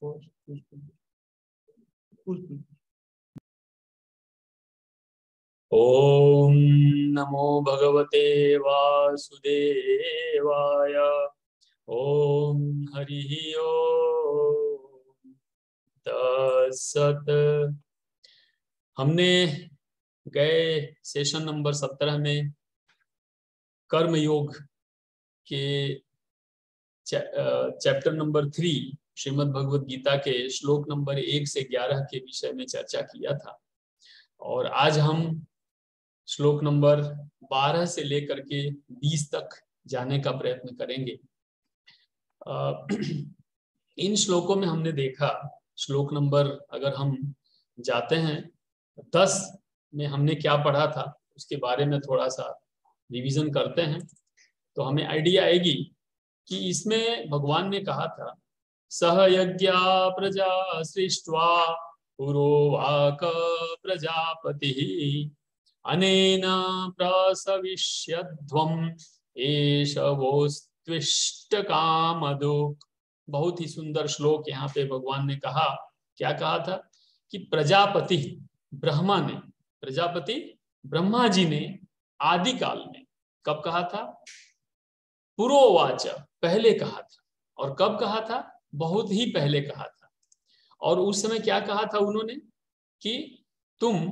ओम नमो भगवते वासुदेवाय। ओम हरि ओम तत्सत। हमने गए सेशन नंबर 17 में कर्म योग के चैप्टर नंबर 3 श्रीमद् भगवद गीता के श्लोक नंबर 1 से 11 के विषय में चर्चा किया था, और आज हम श्लोक नंबर 12 से लेकर के 20 तक जाने का प्रयत्न करेंगे। इन श्लोकों में हमने देखा, श्लोक नंबर अगर हम जाते हैं 10 में हमने क्या पढ़ा था उसके बारे में थोड़ा सा रिवीजन करते हैं तो हमें आइडिया आएगी कि इसमें भगवान ने कहा था सह यज्ञा प्रजा सृष्ट्वा पुरोवाक प्रजापति अनेन प्रसविष्यध्वम् एष वोस्त्विष्ट कामदुक्। बहुत ही सुंदर श्लोक यहाँ पे भगवान ने कहा। क्या कहा था कि प्रजापति ब्रह्मा ने, प्रजापति ब्रह्मा जी ने आदि काल में कब कहा था? पुरोवाच, पहले कहा था। और कब कहा था? बहुत ही पहले कहा था। और उस समय क्या कहा था उन्होंने कि तुम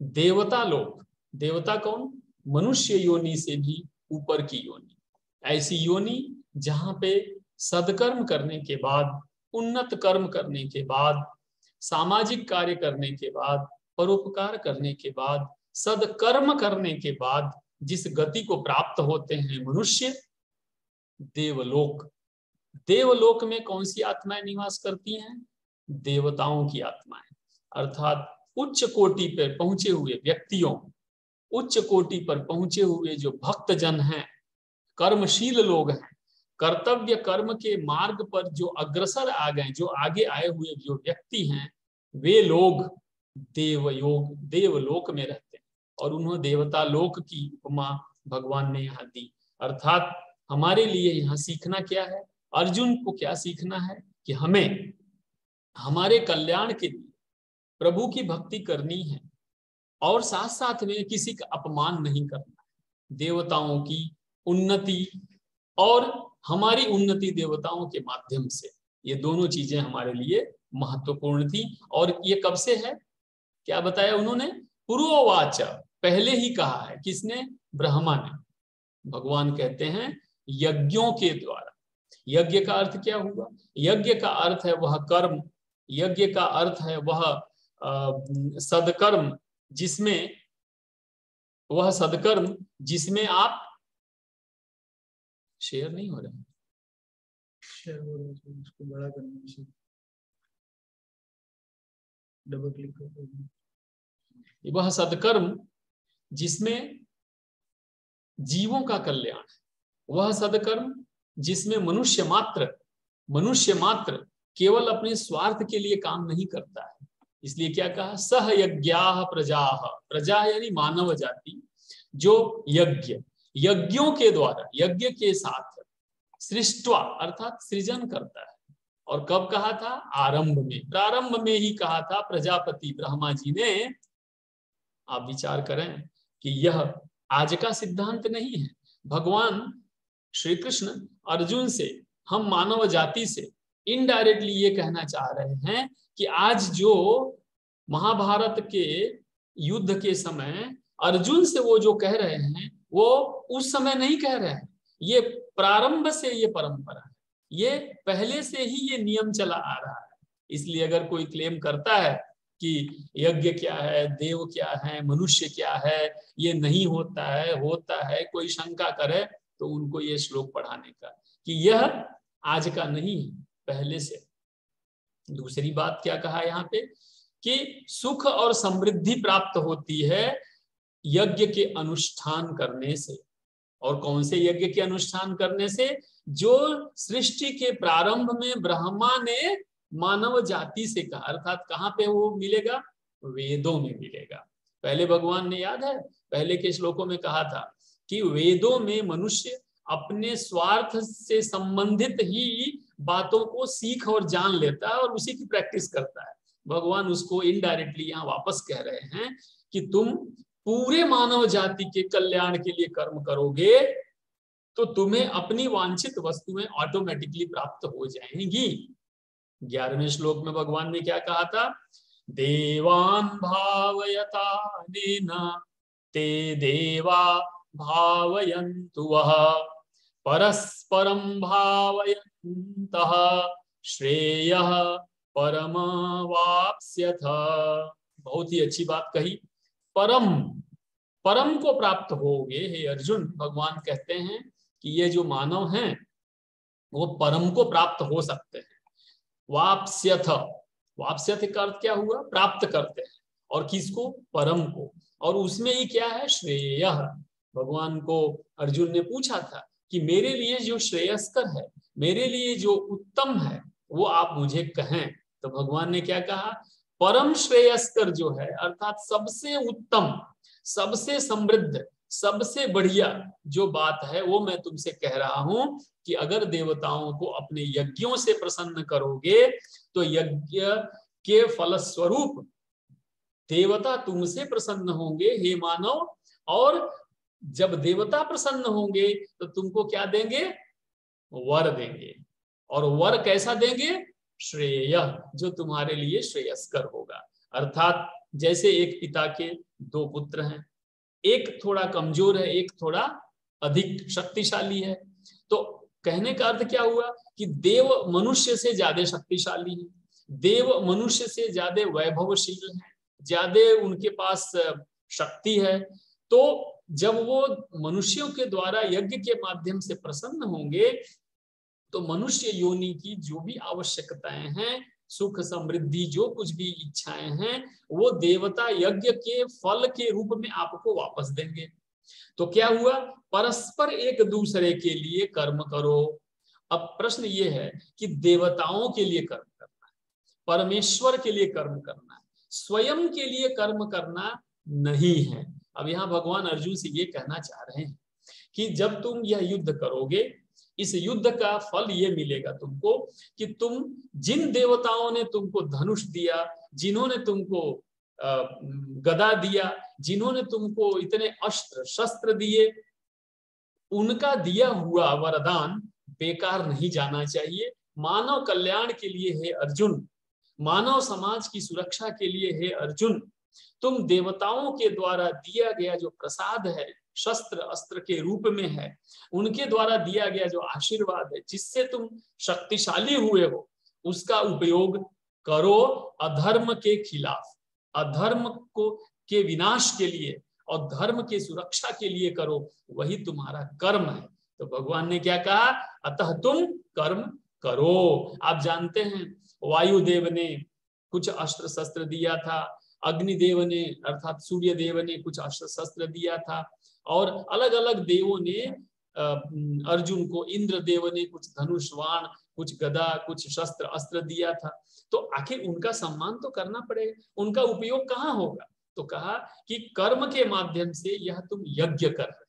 देवता लोग, देवता कौन? मनुष्य योनि से भी ऊपर की योनि, ऐसी योनि जहां पे सदकर्म करने के बाद, उन्नत कर्म करने के बाद, सामाजिक कार्य करने के बाद, परोपकार करने के बाद, सदकर्म करने के बाद जिस गति को प्राप्त होते हैं मनुष्य, देवलोक। देवलोक में कौन सी आत्माएं निवास करती हैं? देवताओं की आत्माएं, अर्थात उच्च कोटि पर पहुंचे हुए व्यक्तियों, उच्च कोटि पर पहुंचे हुए जो भक्त जन हैं, कर्मशील लोग हैं, कर्तव्य कर्म के मार्ग पर जो अग्रसर आ गए, जो आगे आए हुए जो व्यक्ति हैं, वे लोग देवयोग, देवलोक में रहते हैं। और उन्होंने देवता लोक की उपमा भगवान ने यहाँ दी। अर्थात हमारे लिए यहाँ सीखना क्या है? अर्जुन को क्या सीखना है कि हमें हमारे कल्याण के लिए प्रभु की भक्ति करनी है और साथ साथ में किसी का अपमान नहीं करना है। देवताओं की उन्नति और हमारी उन्नति देवताओं के माध्यम से, ये दोनों चीजें हमारे लिए महत्वपूर्ण थी। और ये कब से है? क्या बताया उन्होंने? पुरोवाच, पहले ही कहा है। किसने? ब्रह्मा ने। भगवान कहते हैं यज्ञों के द्वारा। यज्ञ का अर्थ क्या हुआ? यज्ञ का अर्थ है वह कर्म, यज्ञ का अर्थ है वह सदकर्म, जिसमें वह सदकर्म जिसमें आप शेयर नहीं हो रहे हैं, शेयर हो रहे हैं, उसको बड़ा करने से डबल क्लिक कर। वह सदकर्म जिसमें जीवों का कल्याण है, वह सदकर्म जिसमें मनुष्य मात्र केवल अपने स्वार्थ के लिए काम नहीं करता है। इसलिए क्या कहा? सह यज्ञाः प्रजाः, प्रजा यानी मानव जाति, जो यज्ञों के द्वारा, यज्ञ के साथ सृष्टवा अर्थात सृजन करता है। और कब कहा था? आरंभ में, प्रारंभ में ही कहा था प्रजापति ब्रह्मा जी ने। आप विचार करें कि यह आज का सिद्धांत नहीं है। भगवान श्री कृष्ण अर्जुन से, हम मानव जाति से इनडायरेक्टली ये कहना चाह रहे हैं कि आज जो महाभारत के युद्ध के समय अर्जुन से वो जो कह रहे हैं वो उस समय नहीं कह रहे हैं। ये प्रारंभ से ये परंपरा है, ये पहले से ही ये नियम चला आ रहा है। इसलिए अगर कोई क्लेम करता है कि यज्ञ क्या है, देव क्या है, मनुष्य क्या है, ये नहीं होता है, होता है, कोई शंका करे तो उनको ये श्लोक पढ़ाने का कि यह आज का नहीं, पहले से। दूसरी बात क्या कहा यहाँ पे कि सुख और समृद्धि प्राप्त होती है यज्ञ के अनुष्ठान करने से। और कौन से यज्ञ के अनुष्ठान करने से? जो सृष्टि के प्रारंभ में ब्रह्मा ने मानव जाति से कहा। अर्थात कहाँ पे वो मिलेगा? वेदों में मिलेगा। पहले भगवान ने, याद है, पहले के श्लोकों में कहा था कि वेदों में मनुष्य अपने स्वार्थ से संबंधित ही बातों को सीख और जान लेता है और उसी की प्रैक्टिस करता है। भगवान उसको इनडायरेक्टली यहाँ वापस कह रहे हैं कि तुम पूरे मानव जाति के कल्याण के लिए कर्म करोगे तो तुम्हें अपनी वांछित वस्तुएं ऑटोमेटिकली प्राप्त हो जाएंगी। 11वें श्लोक में भगवान ने क्या कहा था? देवान भावयतानेन ते देवा भावयन्तु वः परस्परं भावयन्तः श्रेयः परमवाप्स्यथ। बहुत ही अच्छी बात कही। परम परम को प्राप्त होगे हे अर्जुन। भगवान कहते हैं कि ये जो मानव हैं वो परम को प्राप्त हो सकते हैं। वाप्स्यथ, वाप्स्यथ का अर्थ क्या हुआ? प्राप्त करते हैं। और किसको? परम को। और उसमें ही क्या है? श्रेय। भगवान को अर्जुन ने पूछा था कि मेरे लिए जो श्रेयस्कर है, मेरे लिए जो उत्तम है, वो आप मुझे कहें। तो भगवान ने क्या कहा? परम श्रेयस्कर जो है, अर्थात सबसे उत्तम, सबसे समृद्ध, सबसे बढ़िया जो बात है वो मैं तुमसे कह रहा हूं कि अगर देवताओं को अपने यज्ञों से प्रसन्न करोगे तो यज्ञ के फलस्वरूप देवता तुमसे प्रसन्न होंगे हे मानव। और जब देवता प्रसन्न होंगे तो तुमको क्या देंगे? वर देंगे। और वर कैसा देंगे? श्रेय, जो तुम्हारे लिए श्रेयस्कर होगा। अर्थात जैसे एक पिता के दो पुत्र हैं, एक थोड़ा कमजोर है, एक थोड़ा अधिक शक्तिशाली है। तो कहने का अर्थ क्या हुआ कि देव मनुष्य से ज्यादा शक्तिशाली है, देव मनुष्य से ज्यादा वैभवशील है, ज्यादा उनके पास शक्ति है। तो जब वो मनुष्यों के द्वारा यज्ञ के माध्यम से प्रसन्न होंगे तो मनुष्य योनि की जो भी आवश्यकताएं हैं, सुख समृद्धि, जो कुछ भी इच्छाएं हैं, वो देवता यज्ञ के फल के रूप में आपको वापस देंगे। तो क्या हुआ? परस्पर एक दूसरे के लिए कर्म करो। अब प्रश्न ये है कि देवताओं के लिए कर्म करना है, परमेश्वर के लिए कर्म करना है, स्वयं के लिए कर्म करना नहीं है। अब यहाँ भगवान अर्जुन से ये कहना चाह रहे हैं कि जब तुम यह युद्ध करोगे, इस युद्ध का फल ये मिलेगा तुमको कि तुम जिन देवताओं ने तुमको धनुष दिया, जिन्होंने तुमको गदा दिया, जिन्होंने तुमको इतने अस्त्र शस्त्र दिए, उनका दिया हुआ वरदान बेकार नहीं जाना चाहिए। मानव कल्याण के लिए हे अर्जुन, मानव समाज की सुरक्षा के लिए हे अर्जुन, तुम देवताओं के द्वारा दिया गया जो प्रसाद है, शस्त्र अस्त्र के रूप में है, उनके द्वारा दिया गया जो आशीर्वाद है, जिससे तुम शक्तिशाली हुए हो, उसका उपयोग करो अधर्म के खिलाफ, अधर्म को के विनाश के लिए और धर्म के सुरक्षा के लिए करो, वही तुम्हारा कर्म है। तो भगवान ने क्या कहा? अतः तुम कर्म करो। आप जानते हैं वायुदेव ने कुछ अस्त्र शस्त्र दिया था, अग्निदेव ने अर्थात सूर्य देव ने कुछ अस्त्र शस्त्र दिया था, और अलग अलग देवों ने अर्जुन को, इंद्र देव ने कुछ धनुष बाण, कुछ गदा, कुछ शस्त्र अस्त्र दिया था। तो आखिर उनका सम्मान तो करना पड़ेगा, उनका उपयोग कहाँ होगा? तो कहा कि कर्म के माध्यम से यह तुम यज्ञ कर रहे,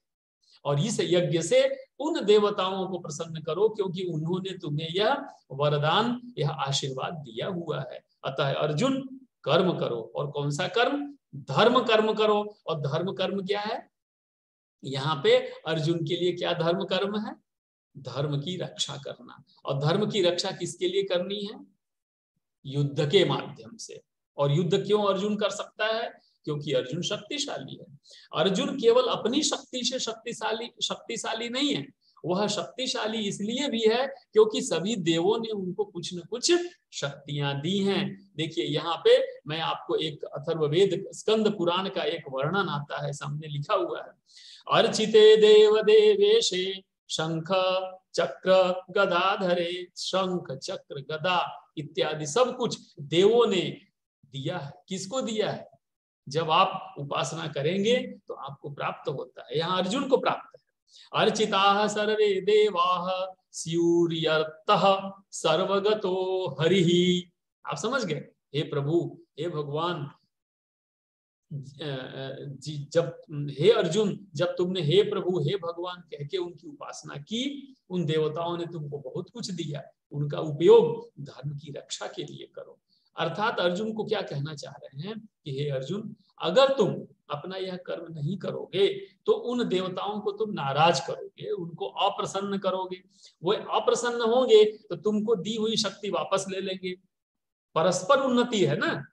और इस यज्ञ से उन देवताओं को प्रसन्न करो क्योंकि उन्होंने तुम्हें यह वरदान, यह आशीर्वाद दिया हुआ है। अतः अर्जुन कर्म करो। और कौन सा कर्म? धर्म कर्म करो। और धर्म कर्म क्या है? यहाँ पे अर्जुन के लिए क्या धर्म कर्म है? धर्म की रक्षा करना। और धर्म की रक्षा किसके लिए करनी है? युद्ध के माध्यम से। और युद्ध क्यों अर्जुन कर सकता है? क्योंकि अर्जुन शक्तिशाली है। अर्जुन केवल अपनी शक्ति से शक्तिशाली नहीं है, वह शक्तिशाली इसलिए भी है क्योंकि सभी देवों ने उनको कुछ न कुछ शक्तियां दी हैं। देखिए यहाँ पे मैं आपको एक अथर्ववेद स्कंद पुराण का एक वर्णन आता है, सामने लिखा हुआ है। अर्चिते देव देवेशे शंख चक्र गदाधरे, शंख चक्र गदा इत्यादि सब कुछ देवों ने दिया है। किसको दिया है? जब आप उपासना करेंगे तो आपको प्राप्त होता है। यहाँ अर्जुन को प्राप्त है। अर्चिताः सर्वे देवाः स्यूर्यतः सर्वगतो हरिः। आप समझ गए? हे प्रभु, हे भगवान, जब हे अर्जुन, जब तुमने हे प्रभु हे भगवान कह के उनकी उपासना की, उन देवताओं ने तुमको बहुत कुछ दिया, उनका उपयोग धर्म की रक्षा के लिए करो। अर्थात अर्जुन को क्या कहना चाह रहे हैं कि हे अर्जुन, अगर तुम अपना यह कर्म नहीं करोगे तो उन देवताओं को तुम नाराज करोगे, उनको अप्रसन्न करोगे। वो अप्रसन्न होंगे तो तुमको दी हुई शक्ति वापस ले लेंगे। परस्पर उन्नति है ना,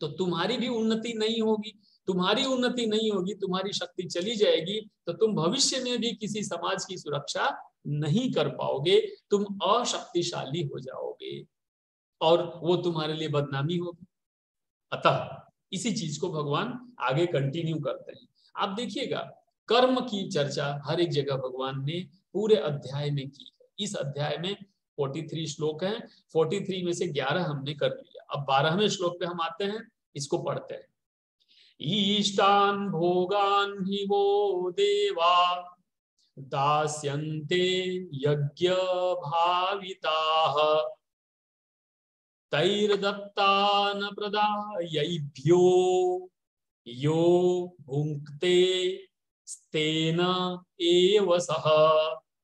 तो तुम्हारी भी उन्नति नहीं होगी। तुम्हारी उन्नति नहीं होगी, तुम्हारी शक्ति चली जाएगी, तो तुम भविष्य में भी किसी समाज की सुरक्षा नहीं कर पाओगे, तुम अशक्तिशाली हो जाओगे और वो तुम्हारे लिए बदनामी होगी। अतः इसी चीज को भगवान आगे कंटिन्यू करते हैं। आप देखिएगा, कर्म की चर्चा हर एक जगह भगवान ने पूरे अध्याय में की है। इस अध्याय में 43 श्लोक हैं, 43 में से 11 हमने कर लिया। अब 12वें श्लोक पे हम आते हैं, इसको पढ़ते हैं। ईष्टान भोगान हि वो देवा दास्यन्ते यज्ञ भाविताः तैर्दत्तान प्रदायैभ्यो यो भुंक्ते स्तेन एव सह।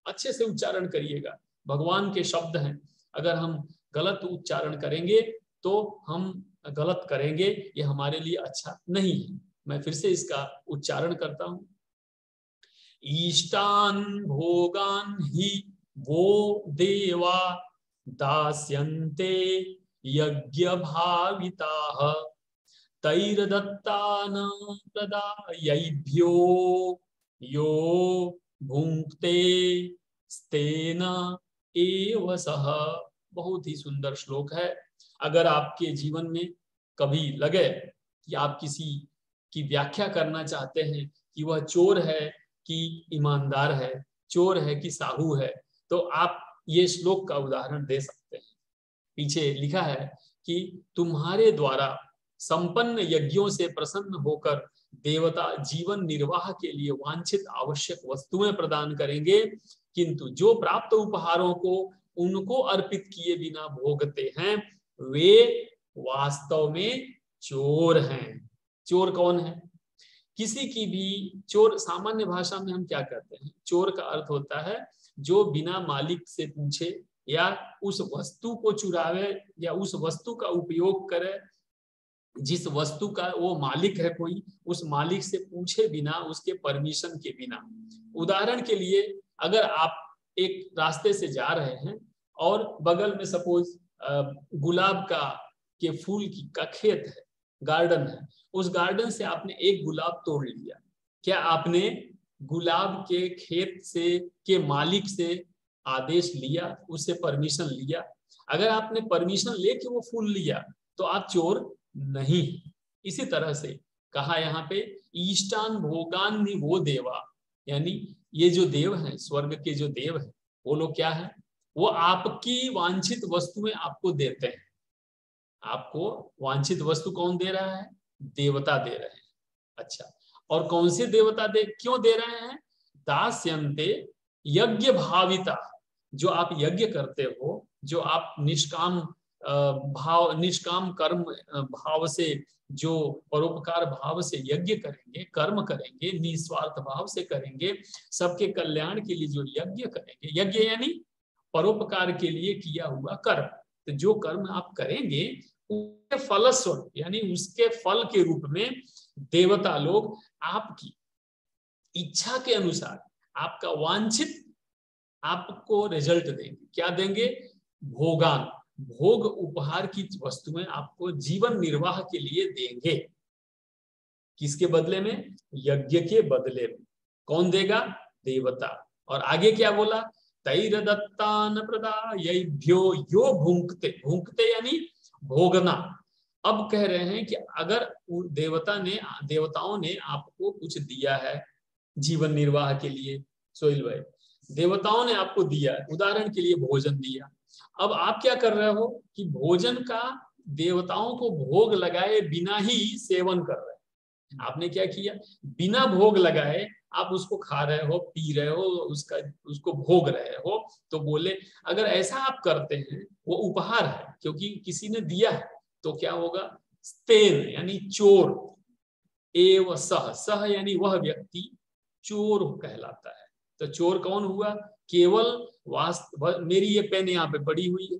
अच्छे से उच्चारण करिएगा, भगवान के शब्द हैं। अगर हम गलत उच्चारण करेंगे तो हम गलत करेंगे, ये हमारे लिए अच्छा नहीं है। मैं फिर से इसका उच्चारण करता हूं। ईष्टान भोगान ही वो देवा दास्यन्ते यज्ञ भाविताः तैर्दत्तान प्रदायैभ्यो यो भुंक्ते स्तेन एव सह। बहुत ही सुंदर श्लोक है। अगर आपके जीवन में कभी लगे कि आप किसी की व्याख्या करना चाहते हैं कि वह चोर है कि ईमानदार है, चोर है कि साहू है, तो आप ये श्लोक का उदाहरण दे सकते हैं। पीछे लिखा है कि तुम्हारे द्वारा संपन्न यज्ञों से प्रसन्न होकर देवता जीवन निर्वाह के लिए वांछित आवश्यक वस्तुएं प्रदान करेंगे, किंतु जो प्राप्त उपहारों को उनको अर्पित किए बिना भोगते हैं वे वास्तव में चोर हैं। चोर कौन है? किसी की भी चोर, सामान्य भाषा में हम क्या कहते हैं, चोर का अर्थ होता है जो बिना मालिक से पूछे या उस वस्तु को चुरावे या उस वस्तु का उपयोग करे, जिस वस्तु का वो मालिक है कोई, उस मालिक से पूछे बिना, उसके परमिशन के बिना। उदाहरण के लिए, अगर आप एक रास्ते से जा रहे हैं और बगल में सपोज गुलाब के फूल का खेत है, गार्डन है, उस गार्डन से आपने एक गुलाब तोड़ लिया, क्या आपने गुलाब के खेत से के मालिक से आदेश लिया, उससे परमिशन लिया? अगर आपने परमिशन लेके वो फूल लिया तो आप चोर नहीं। इसी तरह से कहा यहाँ पे ईष्टान भोगान नि वो देवा, यानी ये जो देव हैं, स्वर्ग के जो देव हैं, वो लोग क्या है? वो आपकी वांछित वस्तुएं आपको देते हैं। आपको वांछित वस्तु कौन दे रहा है? देवता दे रहे हैं। अच्छा, और कौन से देवता क्यों दे रहे हैं? दास्यन्ते यज्ञ भाविता, जो आप यज्ञ करते हो, जो आप निष्काम निष्काम कर्म भाव से, जो परोपकार भाव से यज्ञ करेंगे, कर्म करेंगे, निस्वार्थ भाव से करेंगे, सबके कल्याण के लिए जो यज्ञ करेंगे, यज्ञ यानी परोपकार के लिए किया हुआ कर्म, तो जो कर्म आप करेंगे उसके फलस्वरूप, यानी उसके फल के रूप में देवता लोग आपकी इच्छा के अनुसार आपका वांछित आपको रिजल्ट देंगे। क्या देंगे? भोगान, भोग उपहार की वस्तुएं आपको जीवन निर्वाह के लिए देंगे। किसके बदले में? यज्ञ के बदले में। कौन देगा? देवता। और आगे क्या बोला? तैरदत्तान प्रदायैभ्यो यो भुंक्ते, भुंक्ते यानी भोगना। अब कह रहे हैं कि अगर देवताओं ने आपको कुछ दिया है जीवन निर्वाह के लिए, सोहिल भाई, देवताओं ने आपको दिया, उदाहरण के लिए भोजन दिया, अब आप क्या कर रहे हो कि भोजन का देवताओं को भोग लगाए बिना ही सेवन कर रहे हैं। आपने क्या किया? बिना भोग लगाए आप उसको खा रहे हो, पी रहे हो, उसको भोग रहे हो। तो बोले अगर ऐसा आप करते हैं, वो उपहार है क्योंकि किसी ने दिया है, तो क्या होगा? स्तेन यानी चोर, एव सह, सह यानी वह व्यक्ति चोर कहलाता है। तो चोर कौन हुआ? केवल मेरी ये पेन यहाँ पे पड़ी हुई है,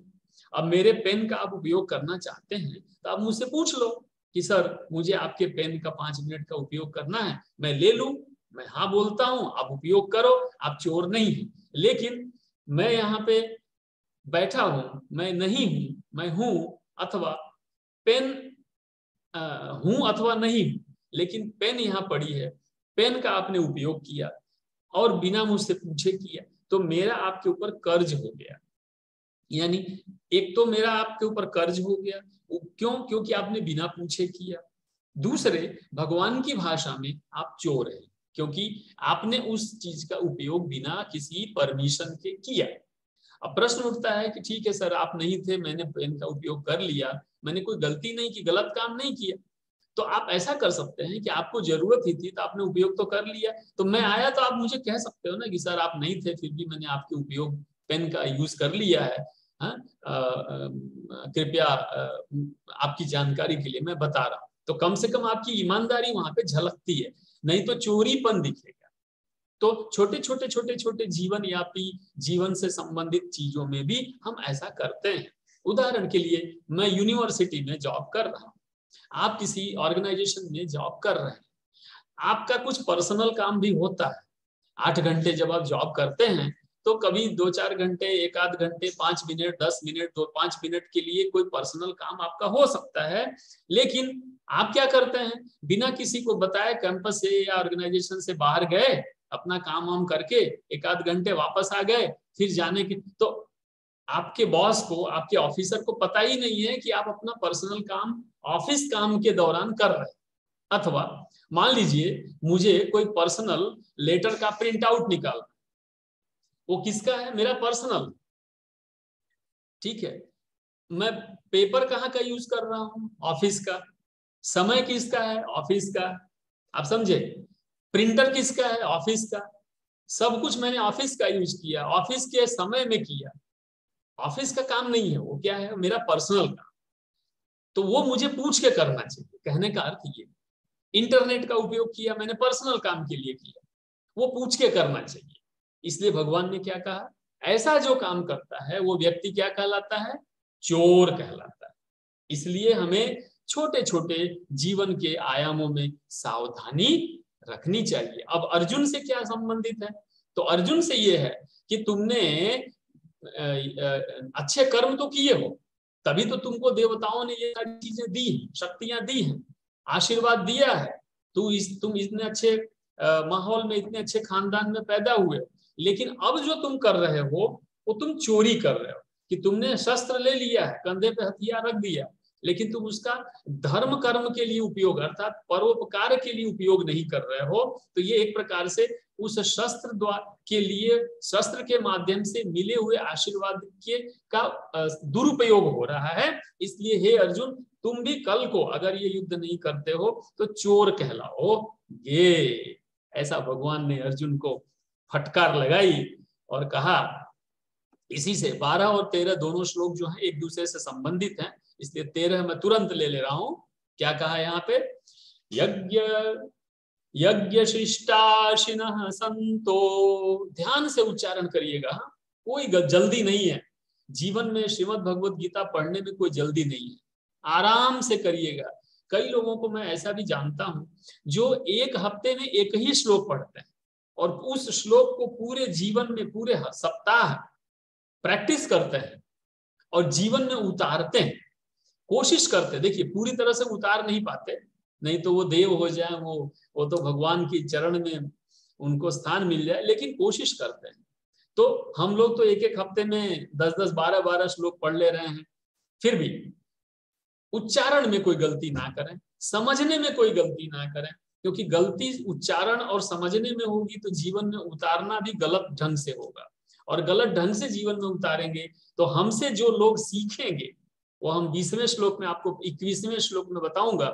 अब मेरे पेन का आप उपयोग करना चाहते हैं तो आप मुझसे पूछ लो कि सर मुझे आपके पेन का 5 मिनट का उपयोग करना है, मैं ले लूं, मैं हाँ बोलता हूं, आप उपयोग करो, आप चोर नहीं है। लेकिन मैं यहाँ पे बैठा हूं, मैं नहीं हूं, मैं हूं अथवा पेन हूं अथवा नहीं हूं, लेकिन पेन यहाँ पड़ी है, पेन का आपने उपयोग किया और बिना मुझसे पूछे किया, तो मेरा आपके ऊपर कर्ज हो गया। यानी एक तो मेरा आपके ऊपर कर्ज हो गया, क्यों? क्योंकि आपने बिना पूछे किया। दूसरे, भगवान की भाषा में आप चोर हैं, क्योंकि आपने उस चीज का उपयोग बिना किसी परमिशन के किया। अब प्रश्न उठता है कि ठीक है सर, आप नहीं थे, मैंने पेन का उपयोग कर लिया, मैंने कोई गलती नहीं की, गलत काम नहीं किया। तो आप ऐसा कर सकते हैं कि आपको जरूरत ही थी तो आपने उपयोग तो कर लिया, तो मैं आया तो आप मुझे कह सकते हो ना कि सर आप नहीं थे, फिर भी मैंने आपके उपयोग पेन का यूज कर लिया है, कृपया आपकी जानकारी के लिए मैं बता रहा हूं। तो कम से कम आपकी ईमानदारी वहां पे झलकती है, नहीं तो चोरीपन दिखेगा। तो छोटे छोटे छोटे छोटे जीवन यापी, जीवन से संबंधित चीजों में भी हम ऐसा करते हैं। उदाहरण के लिए, मैं यूनिवर्सिटी में जॉब कर रहा हूँ, आप किसी ऑर्गेनाइजेशन में जॉब कर रहे हैं, आपका कुछ पर्सनल काम भी होता है। 8 घंटे जब आप जॉब करते हैं तो कभी 2-4 घंटे, 1-आध घंटे, 5 मिनट, 10 मिनट, 2-5 मिनट के लिए कोई पर्सनल काम आपका हो सकता है। लेकिन आप क्या करते हैं, बिना किसी को बताए कैंपस से या ऑर्गेनाइजेशन से बाहर गए, अपना काम वाम करके 1-आध घंटे वापस आ गए, फिर जाने के, तो आपके बॉस को, आपके ऑफिसर को पता ही नहीं है कि आप अपना पर्सनल काम ऑफिस काम के दौरान कर रहे हैं। अथवा मान लीजिए मुझे कोई पर्सनल लेटर का प्रिंट आउट निकालना, वो किसका है? मेरा पर्सनल, ठीक है। मैं पेपर कहाँ का यूज कर रहा हूँ? ऑफिस का। समय किसका है? ऑफिस का। आप समझे? प्रिंटर किसका है? ऑफिस का। सब कुछ मैंने ऑफिस का यूज किया, ऑफिस के समय में किया। ऑफिस का काम नहीं है वो, क्या है? मेरा पर्सनल काम। तो वो मुझे पूछ के करना चाहिए, कहने का अर्थ ये। इंटरनेट का उपयोग किया मैंने, पर्सनल काम के लिए किया, वो पूछ के करना चाहिए। इसलिए भगवान ने क्या कहा? ऐसा जो काम करता है वो व्यक्ति क्या कहलाता है? चोर कहलाता है। इसलिए हमें छोटे छोटे जीवन के आयामों में सावधानी रखनी चाहिए। अब अर्जुन से क्या संबंधित है? तो अर्जुन से ये है कि तुमने अच्छे कर्म तो किए हो, तभी तो तुमको देवताओं ने ये सारी चीजें दी, शक्तियां दी हैं, आशीर्वाद दिया है। तुम इतने अच्छे माहौल में, इतने अच्छे खानदान में पैदा हुए। लेकिन अब जो तुम कर रहे हो वो तुम चोरी कर रहे हो, कि तुमने शस्त्र ले लिया है, कंधे पे हथियार रख दिया, लेकिन तुम उसका धर्म कर्म के लिए उपयोग, अर्थात परोपकार के लिए उपयोग नहीं कर रहे हो। तो ये एक प्रकार से उस शस्त्र द्वारा के लिए, शस्त्र के माध्यम से मिले हुए आशीर्वाद के का दुरुपयोग हो रहा है। इसलिए हे अर्जुन, तुम भी कल को अगर ये युद्ध नहीं करते हो तो चोर कहलाओगे। ऐसा भगवान ने अर्जुन को फटकार लगाई और कहा। इसी से 12 और 13 दोनों श्लोक जो हैं एक दूसरे से संबंधित हैं, इसलिए 13 मैं तुरंत ले रहा हूं। क्या कहा यहाँ पे? यज्ञ यज्ञ शिष्टाशिनः संतो, ध्यान से उच्चारण करिएगा, कोई जल्दी नहीं है। जीवन में श्रीमद् भगवत गीता पढ़ने में कोई जल्दी नहीं है, आराम से करिएगा। कई लोगों को मैं ऐसा भी जानता हूं जो एक हफ्ते में एक ही श्लोक पढ़ते हैं और उस श्लोक को पूरे जीवन में, पूरे सप्ताह प्रैक्टिस करते हैं और जीवन में उतारते हैं, कोशिश करते हैं। देखिए, पूरी तरह से उतार नहीं पाते, नहीं तो वो देव हो जाए, वो तो भगवान की चरण में उनको स्थान मिल जाए, लेकिन कोशिश करते हैं। तो हम लोग तो एक एक हफ्ते में 10-10, 12-12 श्लोक पढ़ ले रहे हैं। फिर भी उच्चारण में कोई गलती ना करें, समझने में कोई गलती ना करें, क्योंकि गलती उच्चारण और समझने में होगी तो जीवन में उतारना भी गलत ढंग से होगा, और गलत ढंग से जीवन में उतारेंगे तो हमसे जो लोग सीखेंगे, वो हम 20वें श्लोक में, आपको 21वें श्लोक में बताऊंगा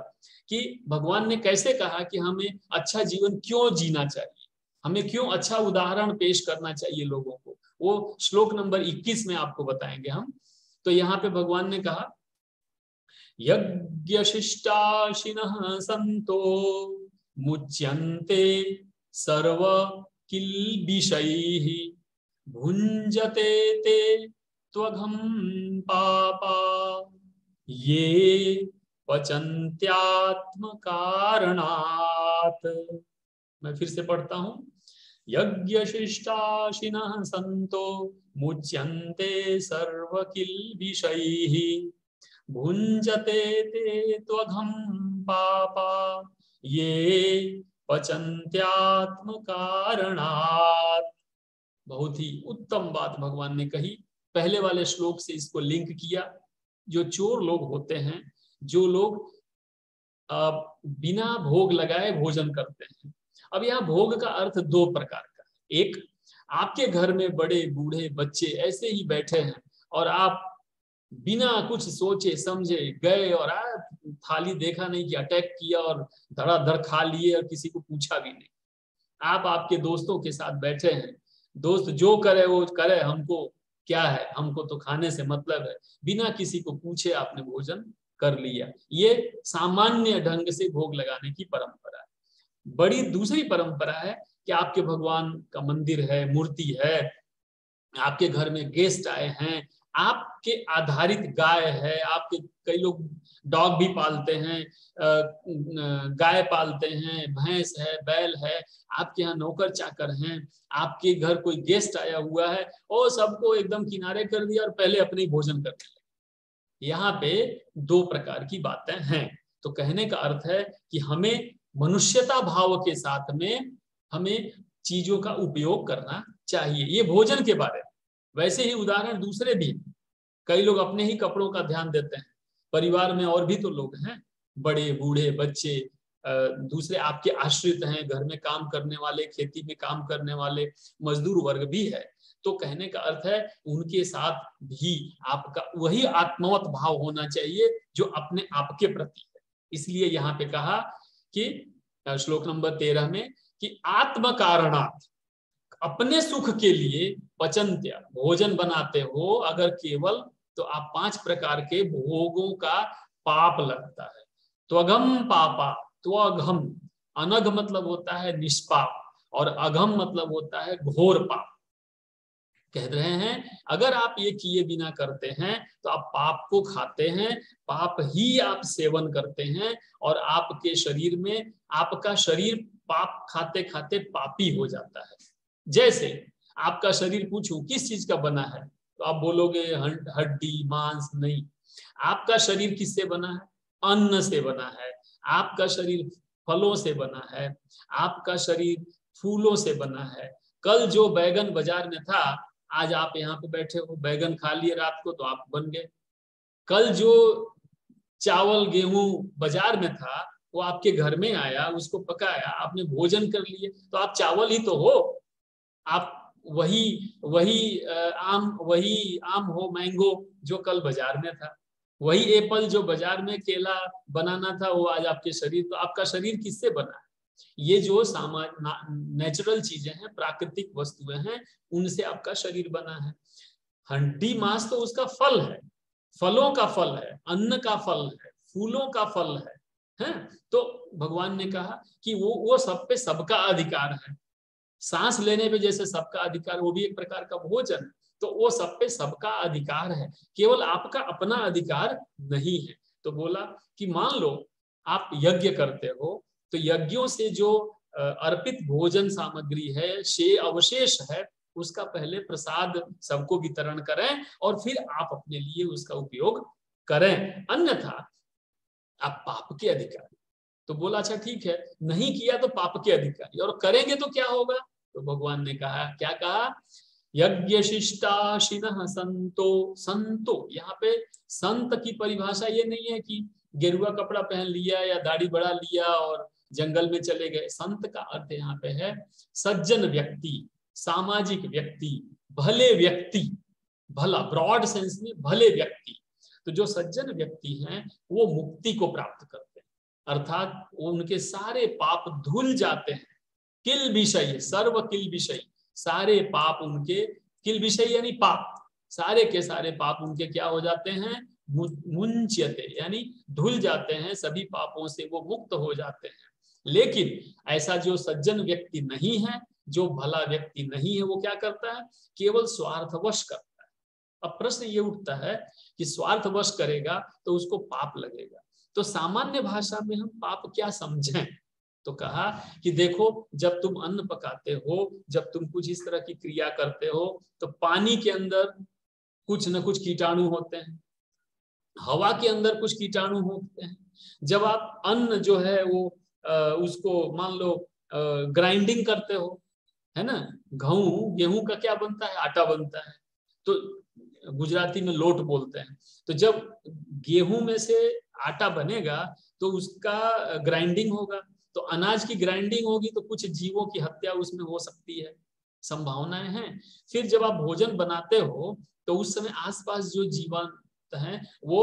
कि भगवान ने कैसे कहा कि हमें अच्छा जीवन क्यों जीना चाहिए, हमें क्यों अच्छा उदाहरण पेश करना चाहिए लोगों को। वो श्लोक नंबर 21 में आपको बताएंगे हम। तो यहाँ पे भगवान ने कहा, यज्ञशिष्टाशिनः संतो मुच्यन्ते सर्व किल्बिषैः भुञ्जते ते त्वघं पापा ये पचन्त्यात्मकारणात्। मैं फिर से पढ़ता हूं। यज्ञशिष्टाशिनः सन्तो मुच्यन्ते सर्वकिल्बिषैः भुञ्जते ते त्वघं पापा ये पचन्त्यात्मकारणात्। बहुत ही उत्तम बात भगवान ने कही। पहले वाले श्लोक से इसको लिंक किया। जो चोर लोग होते हैं, जो लोग बिना भोग लगाए भोजन करते हैं। अब यहाँ भोग का अर्थ दो प्रकार का है। एक, आपके घर में बड़े बूढ़े बच्चे ऐसे ही बैठे हैं और आप बिना कुछ सोचे समझे गए और थाली देखा नहीं कि अटैक किया और धड़ाधड़ खा लिए और किसी को पूछा भी नहीं। आप आपके दोस्तों के साथ बैठे हैं, दोस्त जो करे वो करे, हमको क्या है, हमको तो खाने से मतलब है। बिना किसी को पूछे आपने भोजन कर लिया। ये सामान्य ढंग से भोग लगाने की परंपरा है। बड़ी दूसरी परंपरा है कि आपके भगवान का मंदिर है, मूर्ति है, आपके घर में गेस्ट आए हैं, आपके आधारित गाय है, आपके कई लोग डॉग भी पालते हैं, गाय पालते हैं, भैंस है, बैल है, आपके यहाँ नौकर चाकर हैं, आपके घर कोई गेस्ट आया हुआ है और सबको एकदम किनारे कर दिया और पहले अपने ही भोजन करने लगे। यहाँ पे दो प्रकार की बातें हैं। तो कहने का अर्थ है कि हमें मनुष्यता भाव के साथ में हमें चीजों का उपयोग करना चाहिए। ये भोजन के बारे में। वैसे ही उदाहरण दूसरे भी, कई लोग अपने ही कपड़ों का ध्यान देते हैं। परिवार में और भी तो लोग हैं, बड़े बूढ़े बच्चे, दूसरे आपके आश्रित हैं, घर में काम करने वाले, खेती में काम करने वाले मजदूर वर्ग भी है। तो कहने का अर्थ है उनके साथ भी आपका वही आत्मवत भाव होना चाहिए जो अपने आप के प्रति है। इसलिए यहाँ पे कहा कि श्लोक नंबर 13 में कि आत्म कारणात्, अपने सुख के लिए पचन्त्य भोजन बनाते हो अगर केवल, तो आप 5 प्रकार के भोगों का पाप लगता है। त्वघम पापा, त्वघम अनघ मतलब होता है निष्पाप और अघम मतलब होता है घोर पाप। कह रहे हैं अगर आप ये किए बिना करते हैं तो आप पाप को खाते हैं, पाप ही आप सेवन करते हैं और आपके शरीर में, आपका शरीर पाप खाते खाते पापी हो जाता है। जैसे आपका शरीर पूछूं किस चीज का बना है तो आप बोलोगे हड्डी मांस नहीं। आपका शरीर किससे बना है? अन्न से बना है। आपका शरीर फलों से बना है। आपका शरीर फूलों से बना है। कल जो बैगन बाजार में था, आज आप यहाँ पे बैठे हो, बैगन खा लिए रात को तो आप बन गए। कल जो चावल गेहूं बाजार में था वो आपके घर में आया, उसको पकाया, आपने भोजन कर लिए तो आप चावल ही तो हो। आप वही आम हो, मैंगो जो कल बाजार में था, वही एप्पल जो बाजार में, केला बनाना था वो आज आपके शरीर। तो आपका शरीर किससे बना है? ये जो नेचुरल चीजें हैं, प्राकृतिक वस्तुएं हैं, उनसे आपका शरीर बना है। हड्डी मांस तो उसका फल है, फलों का फल है, अन्न का फल है, फूलों का फल है। तो भगवान ने कहा कि वो सब पे सबका अधिकार है। सांस लेने पे जैसे सबका अधिकार, वो भी एक प्रकार का भोजन है। तो वो सब पे सबका अधिकार है, केवल आपका अपना अधिकार नहीं है। तो बोला कि मान लो आप यज्ञ करते हो तो यज्ञों से जो अर्पित भोजन सामग्री है, शेष अवशेष है, उसका पहले प्रसाद सबको वितरण करें और फिर आप अपने लिए उसका उपयोग करें, अन्यथा आप पाप के अधिकारी। तो बोला अच्छा ठीक है, नहीं किया तो पाप के अधिकारी, और करेंगे तो क्या होगा? तो भगवान ने कहा, क्या कहा? यज्ञ शिष्टाशिनः संतो। संतो यहाँ पे संत की परिभाषा ये नहीं है कि गेरुआ कपड़ा पहन लिया या दाढ़ी बढ़ा लिया और जंगल में चले गए। संत का अर्थ यहाँ पे है सज्जन व्यक्ति, सामाजिक व्यक्ति, भले व्यक्ति, भला ब्रॉड सेंस में भले व्यक्ति। तो जो सज्जन व्यक्ति हैं वो मुक्ति को प्राप्त करते हैं, अर्थात उनके सारे पाप धुल जाते हैं। किल विषय, सर्व किल विषय, सारे पाप उनके, किल विषय यानी पाप, सारे के सारे पाप उनके क्या हो जाते हैं? मुंच्यते यानी धुल जाते हैं, सभी पापों से वो मुक्त हो जाते हैं। लेकिन ऐसा जो सज्जन व्यक्ति नहीं है, जो भला व्यक्ति नहीं है, वो क्या करता है? केवल स्वार्थवश करता है। अब प्रश्न ये उठता है कि स्वार्थवश करेगा तो उसको पाप लगेगा। तो सामान्य भाषा में हम पाप क्या समझें? तो कहा कि देखो, जब तुम अन्न पकाते हो, जब तुम कुछ इस तरह की क्रिया करते हो, तो पानी के अंदर कुछ न कुछ कीटाणु होते हैं, हवा के अंदर कुछ कीटाणु होते हैं। जब आप अन्न जो है वो उसको मान लो ग्राइंडिंग करते हो, है ना, गेहूं का क्या बनता है? आटा बनता है। तो गुजराती में लोट बोलते हैं। तो जब गेहूं में से आटा बनेगा तो उसका ग्राइंडिंग होगा, तो अनाज की ग्राइंडिंग होगी, तो कुछ जीवों की हत्या उसमें हो सकती है, संभावनाएं हैं। फिर जब आप भोजन बनाते हो तो उस समय आसपास जो जीवांत हैं वो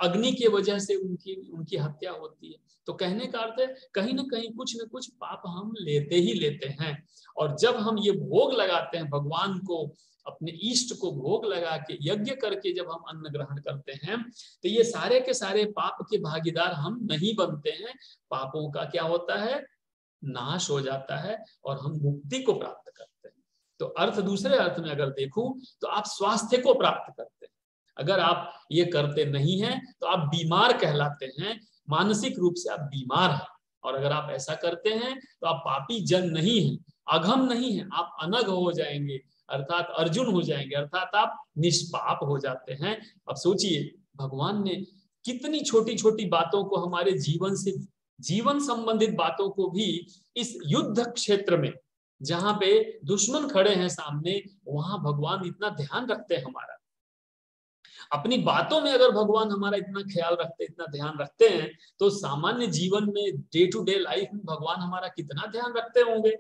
अग्नि की वजह से उनकी उनकी हत्या होती है। तो कहने का अर्थ है कहीं ना कहीं कुछ न कुछ पाप हम लेते ही लेते हैं। और जब हम ये भोग लगाते हैं भगवान को, अपने इष्ट को भोग लगा के यज्ञ करके जब हम अन्न ग्रहण करते हैं, तो ये सारे के सारे पाप के भागीदार हम नहीं बनते हैं। पापों का क्या होता है? नाश हो जाता है और हम मुक्ति को प्राप्त करते हैं। तो अर्थ, दूसरे अर्थ में अगर देखूं तो आप स्वास्थ्य को प्राप्त करते हैं। अगर आप ये करते नहीं हैं तो आप बीमार कहलाते हैं, मानसिक रूप से आप बीमार हैं। और अगर आप ऐसा करते हैं तो आप पापी जन नहीं हैं, अघम नहीं हैं, आप अनग हो जाएंगे, अर्थात अर्जुन हो जाएंगे, अर्थात आप निष्पाप हो जाते हैं। अब सोचिए, भगवान ने कितनी छोटी छोटी बातों को, हमारे जीवन से, जीवन संबंधित बातों को भी इस युद्ध क्षेत्र में जहां पे दुश्मन खड़े हैं सामने, वहां भगवान इतना ध्यान रखते हैं हमारा। अपनी बातों में अगर भगवान हमारा इतना ख्याल रखते, इतना ध्यान रखते हैं, तो सामान्य जीवन में, डे टू डे लाइफ में भगवान हमारा कितना ध्यान रखते होंगे।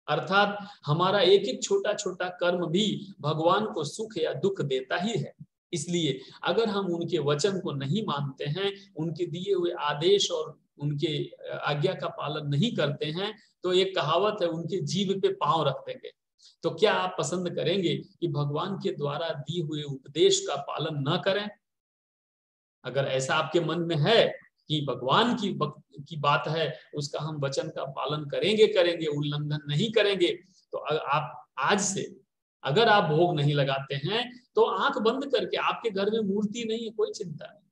अर्थात हमारा एक एक छोटा छोटा कर्म भी भगवान को सुख या दुख देता ही है। इसलिए अगर हम उनके वचन को नहीं मानते हैं, उनके दिए हुए आदेश और उनके आज्ञा का पालन नहीं करते हैं, तो एक कहावत है, उनके जीभ पे पांव रख देंगे। तो क्या आप पसंद करेंगे कि भगवान के द्वारा दी हुए उपदेश का पालन न करें? अगर ऐसा आपके मन में है कि भगवान की बात है, उसका हम वचन का पालन करेंगे करेंगे, उल्लंघन नहीं करेंगे, तो आप आज से, अगर आप भोग नहीं लगाते हैं तो आंख बंद करके, आपके घर में मूर्ति नहीं है, कोई चिंता नहीं,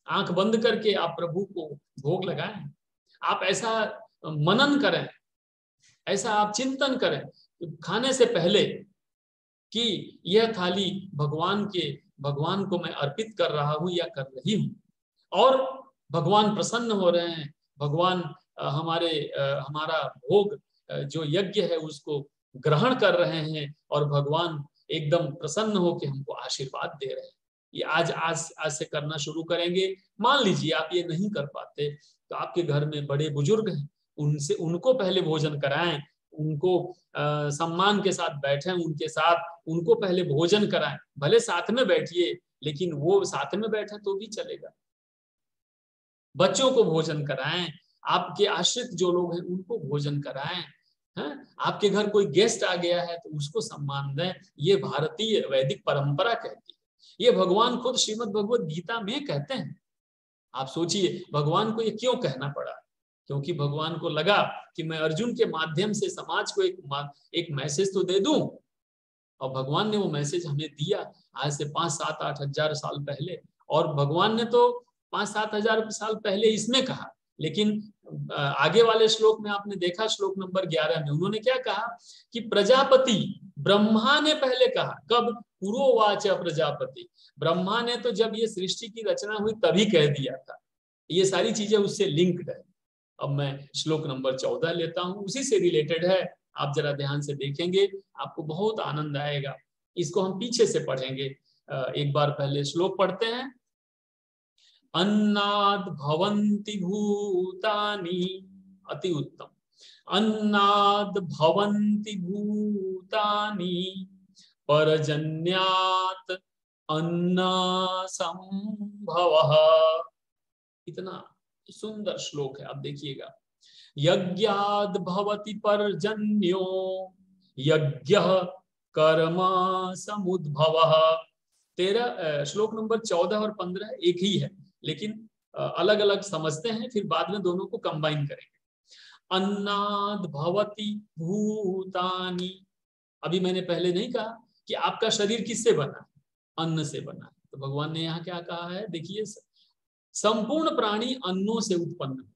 आंख बंद करके आप प्रभु को भोग लगाएं। आप ऐसा मनन करें, ऐसा आप चिंतन करें खाने से पहले कि यह थाली भगवान को मैं अर्पित कर रहा हूं या कर रही हूं, और भगवान प्रसन्न हो रहे हैं, भगवान हमारा भोग जो यज्ञ है उसको ग्रहण कर रहे हैं, और भगवान एकदम प्रसन्न होकर हमको आशीर्वाद दे रहे हैं। ये आज से करना शुरू करेंगे। मान लीजिए आप ये नहीं कर पाते, तो आपके घर में बड़े बुजुर्ग हैं, उनको पहले भोजन कराएं, उनको सम्मान के साथ बैठें, उनके साथ उनको पहले भोजन कराएं। भले साथ में बैठिए, लेकिन वो साथ में बैठे तो भी चलेगा। बच्चों को भोजन कराएं, आपके आश्रित जो लोग हैं उनको भोजन कराएं, हैं? आपके घर कोई गेस्ट आ गया है तो उसको सम्मान दें। ये भारतीय वैदिक परंपरा कहती है, ये भगवान खुद श्रीमद् भगवद गीता में कहते हैं। आप सोचिए भगवान को ये क्यों कहना पड़ा? क्योंकि भगवान को लगा कि मैं अर्जुन के माध्यम से समाज को एक मैसेज तो दे दूं, और भगवान ने वो मैसेज हमें दिया आज से 5-7-8 हजार साल पहले। और भगवान ने तो 5-7 हजार साल पहले इसमें कहा, लेकिन आगे वाले श्लोक में आपने देखा, श्लोक नंबर 11 में उन्होंने क्या कहा कि प्रजापति, ब्रह्मा ने पहले कहा। कब? पुरोवाच प्रजापति, ब्रह्मा ने तो जब ये सृष्टि की रचना हुई तभी कह दिया था। ये सारी चीजें उससे लिंक्ड है। अब मैं श्लोक नंबर 14 लेता हूं, उसी से रिलेटेड है। आप जरा ध्यान से देखेंगे, आपको बहुत आनंद आएगा। इसको हम पीछे से पढ़ेंगे, एक बार पहले श्लोक पढ़ते हैं। अन्नाद भवन्ति भूतानि, अति उत्तम, अन्नाद भवन्ति भूतानि परजन्यात अन्ना संभवः। इतना सुंदर श्लोक है, आप देखिएगा। यज्ञाद भवति पर्जन्यो यज्ञः कर्म समुद्भवः। 13 श्लोक नंबर 14 और 15 एक ही है, लेकिन अलग अलग समझते हैं, फिर बाद में दोनों को कंबाइन करेंगे। अन्नाद भवति भूतानि। अभी मैंने पहले नहीं कहा कि आपका शरीर किससे बना है? अन्न से बना है। तो भगवान ने यहाँ क्या कहा है? देखिए, संपूर्ण प्राणी अन्नों से उत्पन्न हुए।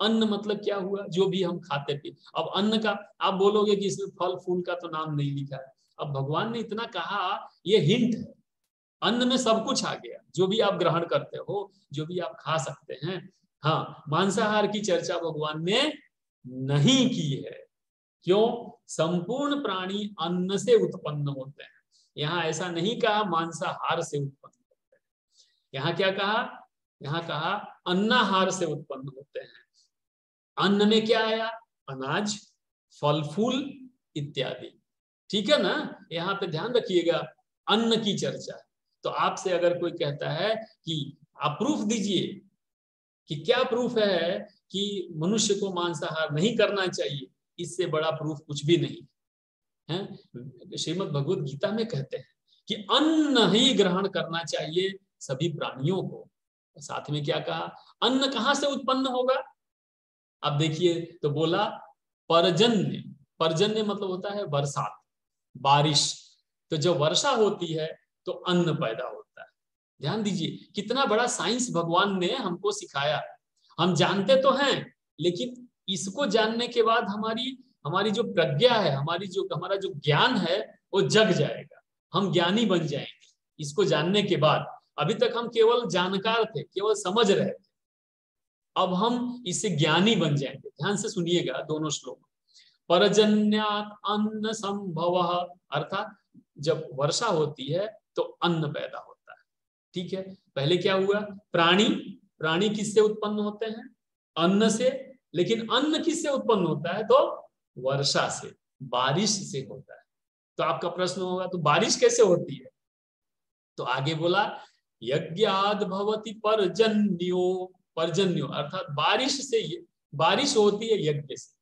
अन्न मतलब क्या हुआ? जो भी हम खाते पीते। अब अन्न का आप बोलोगे कि इसमें फल फूल का तो नाम नहीं लिखा है। अब भगवान ने इतना कहा, ये हिंट है। अन्न में सब कुछ आ गया, जो भी आप ग्रहण करते हो, जो भी आप खा सकते हैं। हाँ, मांसाहार की चर्चा भगवान ने नहीं की है। क्यों? संपूर्ण प्राणी अन्न से उत्पन्न होते हैं। यहाँ ऐसा नहीं कहा मांसाहार से उत्पन्न होते हैं। यहाँ क्या कहा? यहाँ कहा अन्नाहार से उत्पन्न होते हैं। अन्न में क्या आया? अनाज, फल फूल इत्यादि। ठीक है ना? यहाँ पे ध्यान रखिएगा, अन्न की चर्चा। तो आपसे अगर कोई कहता है कि आप प्रूफ दीजिए, कि क्या प्रूफ है कि मनुष्य को मांसाहार नहीं करना चाहिए, इससे बड़ा प्रूफ कुछ भी नहीं है। श्रीमद् भगवद गीता में कहते हैं कि अन्न ही ग्रहण करना चाहिए सभी प्राणियों को। साथ में क्या कहा? अन्न कहां से उत्पन्न होगा? अब देखिए, तो बोला पर्जन्य। पर्जन्य मतलब होता है बरसात, बारिश। तो जब वर्षा होती है तो अन्न पैदा होता है। ध्यान दीजिए, कितना बड़ा साइंस भगवान ने हमको सिखाया। हम जानते तो हैं, लेकिन इसको जानने के बाद हमारी जो प्रज्ञा है, हमारा जो ज्ञान है, वो जग जाएगा। हम ज्ञानी बन जाएंगे इसको जानने के बाद। अभी तक हम केवल जानकार थे, केवल समझ रहे थे। अब हम इससे ज्ञानी बन जाएंगे। ध्यान से सुनिएगा दोनों श्लोक। पर्जन्यात् अन्न संभवः, अर्थात जब वर्षा होती है तो अन्न पैदा होता है। ठीक है, पहले क्या हुआ? प्राणी किससे उत्पन्न होते हैं? अन्न से। लेकिन अन्न किससे उत्पन्न होता है? तो वर्षा से, बारिश से होता है। तो आपका प्रश्न होगा, तो बारिश कैसे होती है? तो आगे बोला यज्ञाद भवति पर्जन्यो। पर्जन्यो अर्थात बारिश से, बारिश होती है यज्ञ से।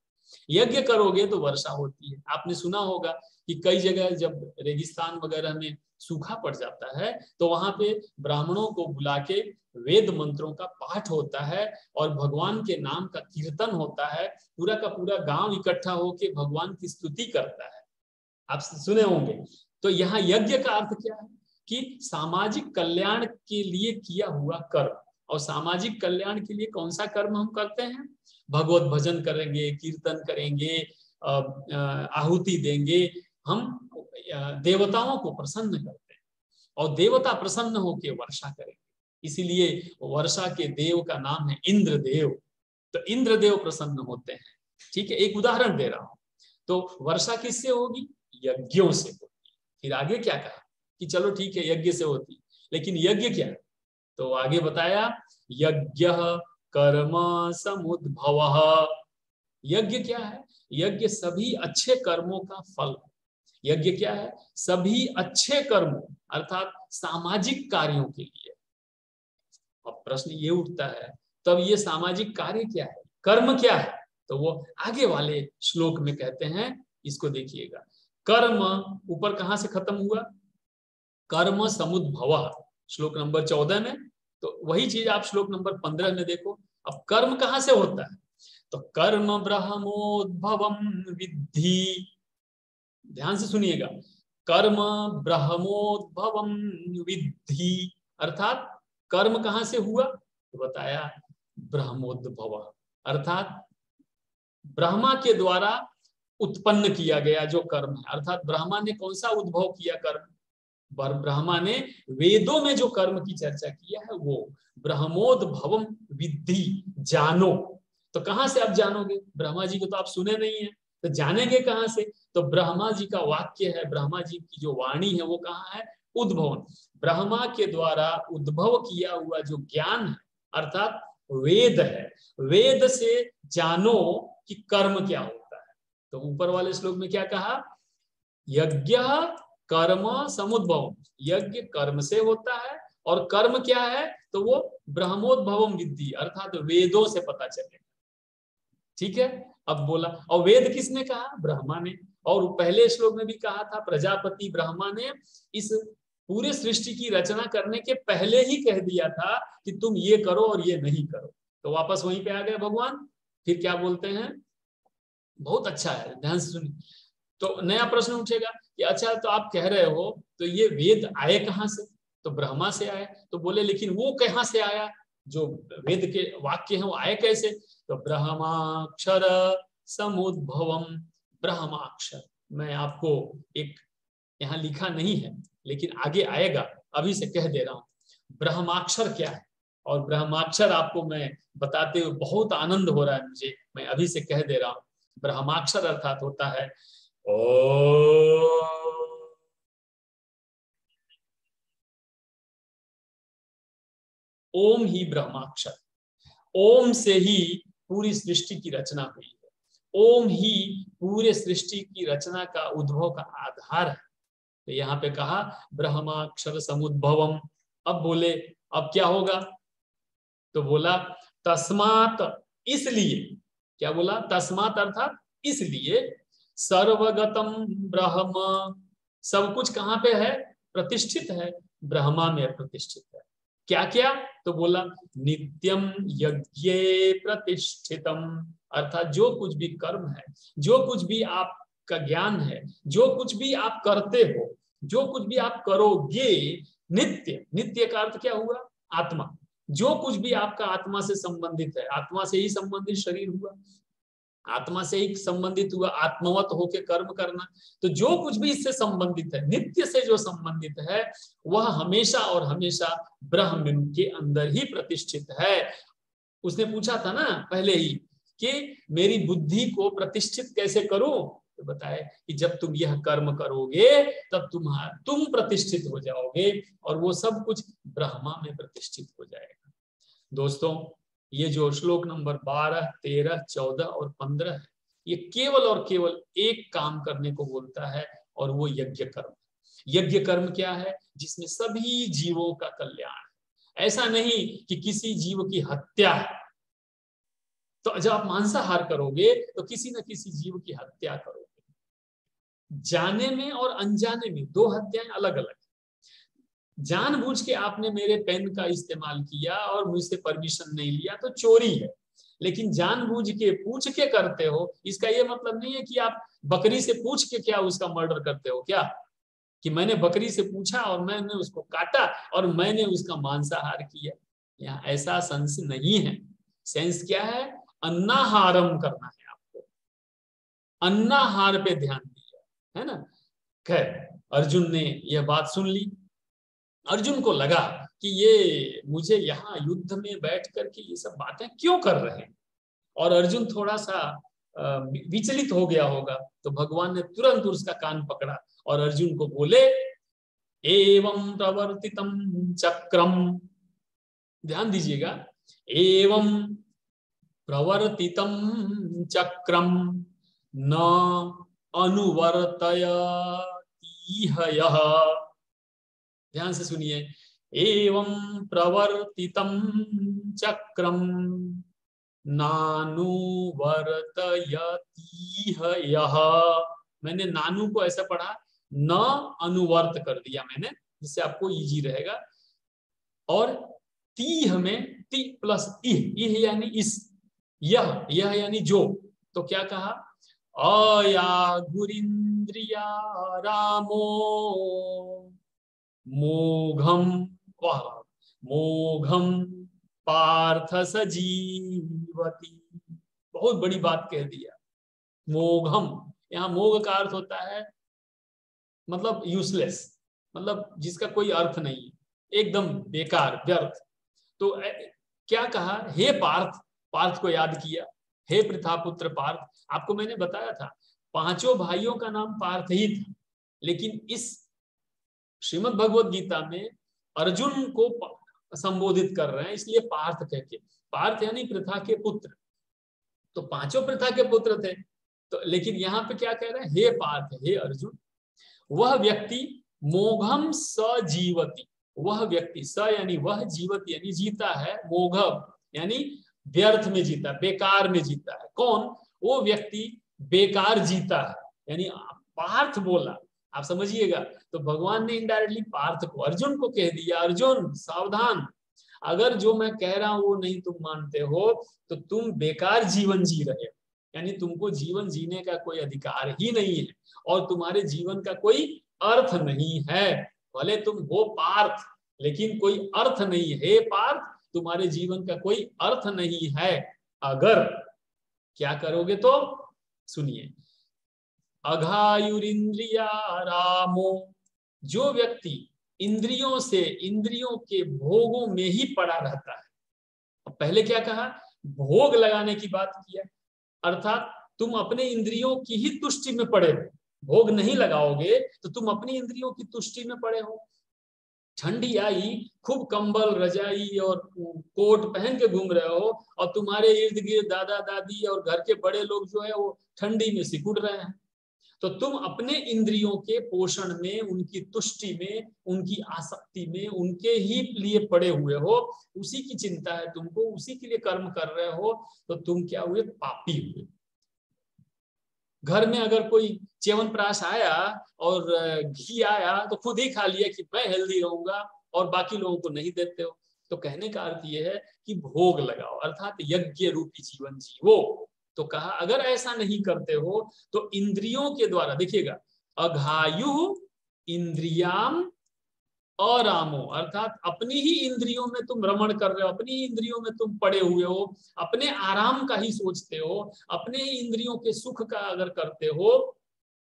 यज्ञ करोगे तो वर्षा होती है। आपने सुना होगा कि कई जगह जब रेगिस्तान वगैरह में सूखा पड़ जाता है तो वहां पे ब्राह्मणों को बुला के वेद मंत्रों का पाठ होता है और भगवान के नाम का कीर्तन होता है। पूरा का पूरा गांव इकट्ठा होकर भगवान की स्तुति करता है। आप सुने होंगे। तो यहाँ यज्ञ का अर्थ क्या है? कि सामाजिक कल्याण के लिए किया हुआ कर्म। और सामाजिक कल्याण के लिए कौन सा कर्म हम करते हैं? भगवत भजन करेंगे, कीर्तन करेंगे, आहुति देंगे। हम देवताओं को प्रसन्न करते हैं और देवता प्रसन्न होकर वर्षा करेंगे। इसीलिए वर्षा के देव का नाम है इंद्रदेव। तो इंद्रदेव प्रसन्न होते हैं। ठीक है, एक उदाहरण दे रहा हूं। तो वर्षा किससे होगी? यज्ञों से होगी। फिर आगे क्या कहा कि चलो ठीक है, यज्ञ से होती, लेकिन यज्ञ क्या है? तो आगे बताया यज्ञ कर्म समुद्भवः। यज्ञ क्या है? यज्ञ सभी अच्छे कर्मों का फल। यज्ञ क्या है? सभी अच्छे कर्मों अर्थात सामाजिक कार्यों के लिए। अब प्रश्न ये उठता है, तब ये सामाजिक कार्य क्या है, कर्म क्या है? तो वो आगे वाले श्लोक में कहते हैं, इसको देखिएगा। कर्म ऊपर कहां से खत्म हुआ? कर्म समुद्भवः, श्लोक नंबर 14 में। तो वही चीज आप श्लोक नंबर 15 में देखो। अब कर्म कहां से होता है? तो कर्म ब्रह्मोद्भवम विद्धि। ध्यान से सुनिएगा, कर्म ब्रह्मोद्भवम विद्धि अर्थात कर्म कहां से हुआ? तो बताया ब्रह्मोद्भव अर्थात ब्रह्मा के द्वारा उत्पन्न किया गया जो कर्म है। अर्थात ब्रह्मा ने कौन सा उद्भव किया कर्म? ब्रह्मा ने वेदों में जो कर्म की चर्चा किया है वो ब्रह्मोद्भवम विद्धि, जानो। तो कहां से आप जानोगे? ब्रह्मा जी को तो आप सुने नहीं है, तो जानेंगे कहां से? तो ब्रह्मा जी का वाक्य है, ब्रह्मा जी की जो वाणी है वो कहाँ है? उद्भवन। ब्रह्मा के द्वारा उद्भव किया हुआ जो ज्ञान है अर्थात वेद है। वेद से जानो कि कर्म क्या होता है। तो ऊपर वाले श्लोक में क्या कहा? यज्ञ कर्म समुद्भव। यज्ञ कर्म से होता है और कर्म क्या है? तो वो ब्रह्मोद्भवम विद्धि अर्थात वेदों से पता चलेगा। ठीक है, अब बोला, और वेद किसने कहा? ब्रह्मा ने। और पहले श्लोक में भी कहा था प्रजापति ब्रह्मा ने इस पूरे सृष्टि की रचना करने के पहले ही कह दिया था कि तुम ये करो और ये नहीं करो। तो वापस वहीं पे आ गए भगवान। फिर क्या बोलते हैं? बहुत अच्छा है, ध्यान से सुनिए। तो नया प्रश्न उठेगा कि अच्छा तो आप कह रहे हो तो ये वेद आए कहाँ से? तो ब्रह्मा से आए। तो बोले लेकिन वो कहाँ से आया? जो वेद के वाक्य हैं वो आए कैसे? तो ब्रह्माक्षर समुद्भवम, ब्रह्माक्षर। मैं आपको एक यहाँ लिखा नहीं है लेकिन आगे आएगा, अभी से कह दे रहा हूं ब्रह्माक्षर क्या है। और ब्रह्माक्षर आपको मैं बताते हुए बहुत आनंद हो रहा है मुझे, मैं अभी से कह दे रहा हूं। ब्रह्माक्षर अर्थात होता है ओम ही ब्रह्माक्षर। ओम से ही पूरी सृष्टि की रचना हुई है। ओम ही पूरे सृष्टि की रचना का उद्भव का आधार है। तो यहाँ पे कहा ब्रह्माक्षर समुद्भवम। अब बोले अब क्या होगा? तो बोला तस्मात, इसलिए। क्या बोला? तस्मात अर्थात इसलिए, सर्वगतम ब्रह्म, सब कुछ कहां पे है? प्रतिष्ठित है, ब्रह्मा में प्रतिष्ठित है। क्या क्या? तो बोला नित्यम यज्ञ प्रतिष्ठितम, अर्थात जो कुछ भी कर्म है, जो कुछ भी आपका ज्ञान है, जो कुछ भी आप करते हो, जो कुछ भी आप करोगे, नित्य। नित्य का अर्थ क्या हुआ? आत्मा। जो कुछ भी आपका आत्मा से संबंधित है, आत्मा से ही संबंधित शरीर हुआ, आत्मा से ही संबंधित हुआ आत्मवत होके कर्म करना। तो जो कुछ भी इससे संबंधित है, नित्य से जो संबंधित है, वह हमेशा और हमेशा ब्रह्म के अंदर ही प्रतिष्ठित है। उसने पूछा था ना पहले ही कि मेरी बुद्धि को प्रतिष्ठित कैसे करूं? तो बताए कि जब तुम यह कर्म करोगे तब तुम प्रतिष्ठित हो जाओगे और वो सब कुछ ब्रह्मा में प्रतिष्ठित हो जाएगा। दोस्तों, ये जो श्लोक नंबर 12, 13, 14 और 15 है, ये केवल और केवल एक काम करने को बोलता है और वो यज्ञ कर्म। यज्ञ कर्म क्या है? जिसमें सभी जीवों का कल्याण है। ऐसा नहीं कि किसी जीव की हत्या है, तो जब आप मांसाहार करोगे तो किसी न किसी जीव की हत्या करोगे। जाने में और अनजाने में दो हत्याएं अलग अलग। जानबूझ के आपने मेरे पेन का इस्तेमाल किया और मुझसे परमिशन नहीं लिया तो चोरी है। लेकिन जानबूझ के पूछ के करते हो, इसका यह मतलब नहीं है कि आप बकरी से पूछ के क्या उसका मर्डर करते हो। क्या कि मैंने बकरी से पूछा और मैंने उसको काटा और मैंने उसका मांसाहार किया? यहाँ ऐसा सेंस नहीं है। सेंस क्या है? अन्नाहारम करना है आपको, अन्नाहार पे ध्यान दिया है ना। खैर, अर्जुन ने यह बात सुन ली। अर्जुन को लगा कि ये मुझे यहाँ युद्ध में बैठ करके ये सब बातें क्यों कर रहे हैं, और अर्जुन थोड़ा सा विचलित हो गया होगा। तो भगवान ने तुरंत उसका कान पकड़ा और अर्जुन को बोले एवं प्रवर्तितम चक्रम, ध्यान दीजिएगा, एवं प्रवर्तितम चक्रम न अनुवर्तयति यः, ध्यान से सुनिए, एवं प्रवर्तितम चक्रम नानुवर्तयति यः। मैंने नानु को ऐसा पढ़ा, न अनुवर्त कर दिया मैंने, जिससे आपको इजी रहेगा। और तीह में ती प्लस इह यानी इस, यह यानी जो। तो क्या कहा? अया गुरिंद्रिया रामो मोघम, वाह, मोघम पार्थ सजीवती। बहुत बड़ी बात कह दिया। मोघम, यहाँ मोघ का अर्थ होता है मतलब यूजलेस, मतलब जिसका कोई अर्थ नहीं है, एकदम बेकार, व्यर्थ। तो क्या कहा? हे पार्थ, पार्थ को याद किया, हे पृथापुत्र पार्थ। आपको मैंने बताया था पांचों भाइयों का नाम पार्थ ही था, लेकिन इस श्रीमद् भगवद गीता में अर्जुन को संबोधित कर रहे हैं, इसलिए पार्थ कह के। पार्थ यानी पृथा के पुत्र, तो पांचों पृथा के पुत्र थे। तो लेकिन यहाँ पे क्या कह रहे हैं? हे पार्थ, हे अर्जुन, वह व्यक्ति मोघम सजीवती, वह व्यक्ति, स यानी वह, जीवती यानी जीता है, मोघम यानी व्यर्थ में जीता, बेकार में जीता है। कौन? वो व्यक्ति बेकार जीता है, यानी पार्थ बोला, आप समझिएगा। तो भगवान ने इनडायरेक्टली पार्थ को, अर्जुन को कह दिया, अर्जुन सावधान, अगर जो मैं कह रहा हूं वो नहीं तुम मानते हो तो तुम बेकार जीवन जी रहे हो। यानी तुमको जीवन जीने का कोई अधिकार ही नहीं है और तुम्हारे जीवन का कोई अर्थ नहीं है। भले तुम हो पार्थ, लेकिन कोई अर्थ नहीं है पार्थ, तुम्हारे जीवन का कोई अर्थ नहीं है। अगर क्या करोगे तो सुनिए, अघायुरिंद्रिया रामो, जो व्यक्ति इंद्रियों से, इंद्रियों के भोगों में ही पड़ा रहता है। अब पहले क्या कहा, भोग लगाने की बात किया, अर्थात तुम अपने इंद्रियों की ही तुष्टि में पड़े हो। भोग नहीं लगाओगे तो तुम अपनी इंद्रियों की तुष्टि में पड़े हो। ठंडी आई, खूब कंबल रजाई और कोट पहन के घूम रहे हो और तुम्हारे इर्द गिर्द दादा दादी और घर के बड़े लोग जो है वो ठंडी में सिकुड़ रहे हैं। तो तुम अपने इंद्रियों के पोषण में, उनकी तुष्टि में, उनकी आसक्ति में, उनके ही लिए पड़े हुए हो, उसी की चिंता है तुमको, उसी के लिए कर्म कर रहे हो, तो तुम क्या हुए, पापी हुए। घर में अगर कोई च्यवनप्राश प्राश आया और घी आया तो खुद ही खा लिया कि मैं हेल्दी रहूंगा और बाकी लोगों को नहीं देते हो। तो कहने का अर्थ यह है कि भोग लगाओ, अर्थात यज्ञ रूपी जीवन जीवो। तो कहा अगर ऐसा नहीं करते हो तो इंद्रियों के द्वारा, देखिएगा, अघायु इंद्रियाम अरामो, अर्थात अपनी ही इंद्रियों में तुम रमण कर रहे हो, अपनी ही इंद्रियों में तुम पड़े हुए हो, अपने आराम का ही सोचते हो, अपने ही इंद्रियों के सुख का अगर करते हो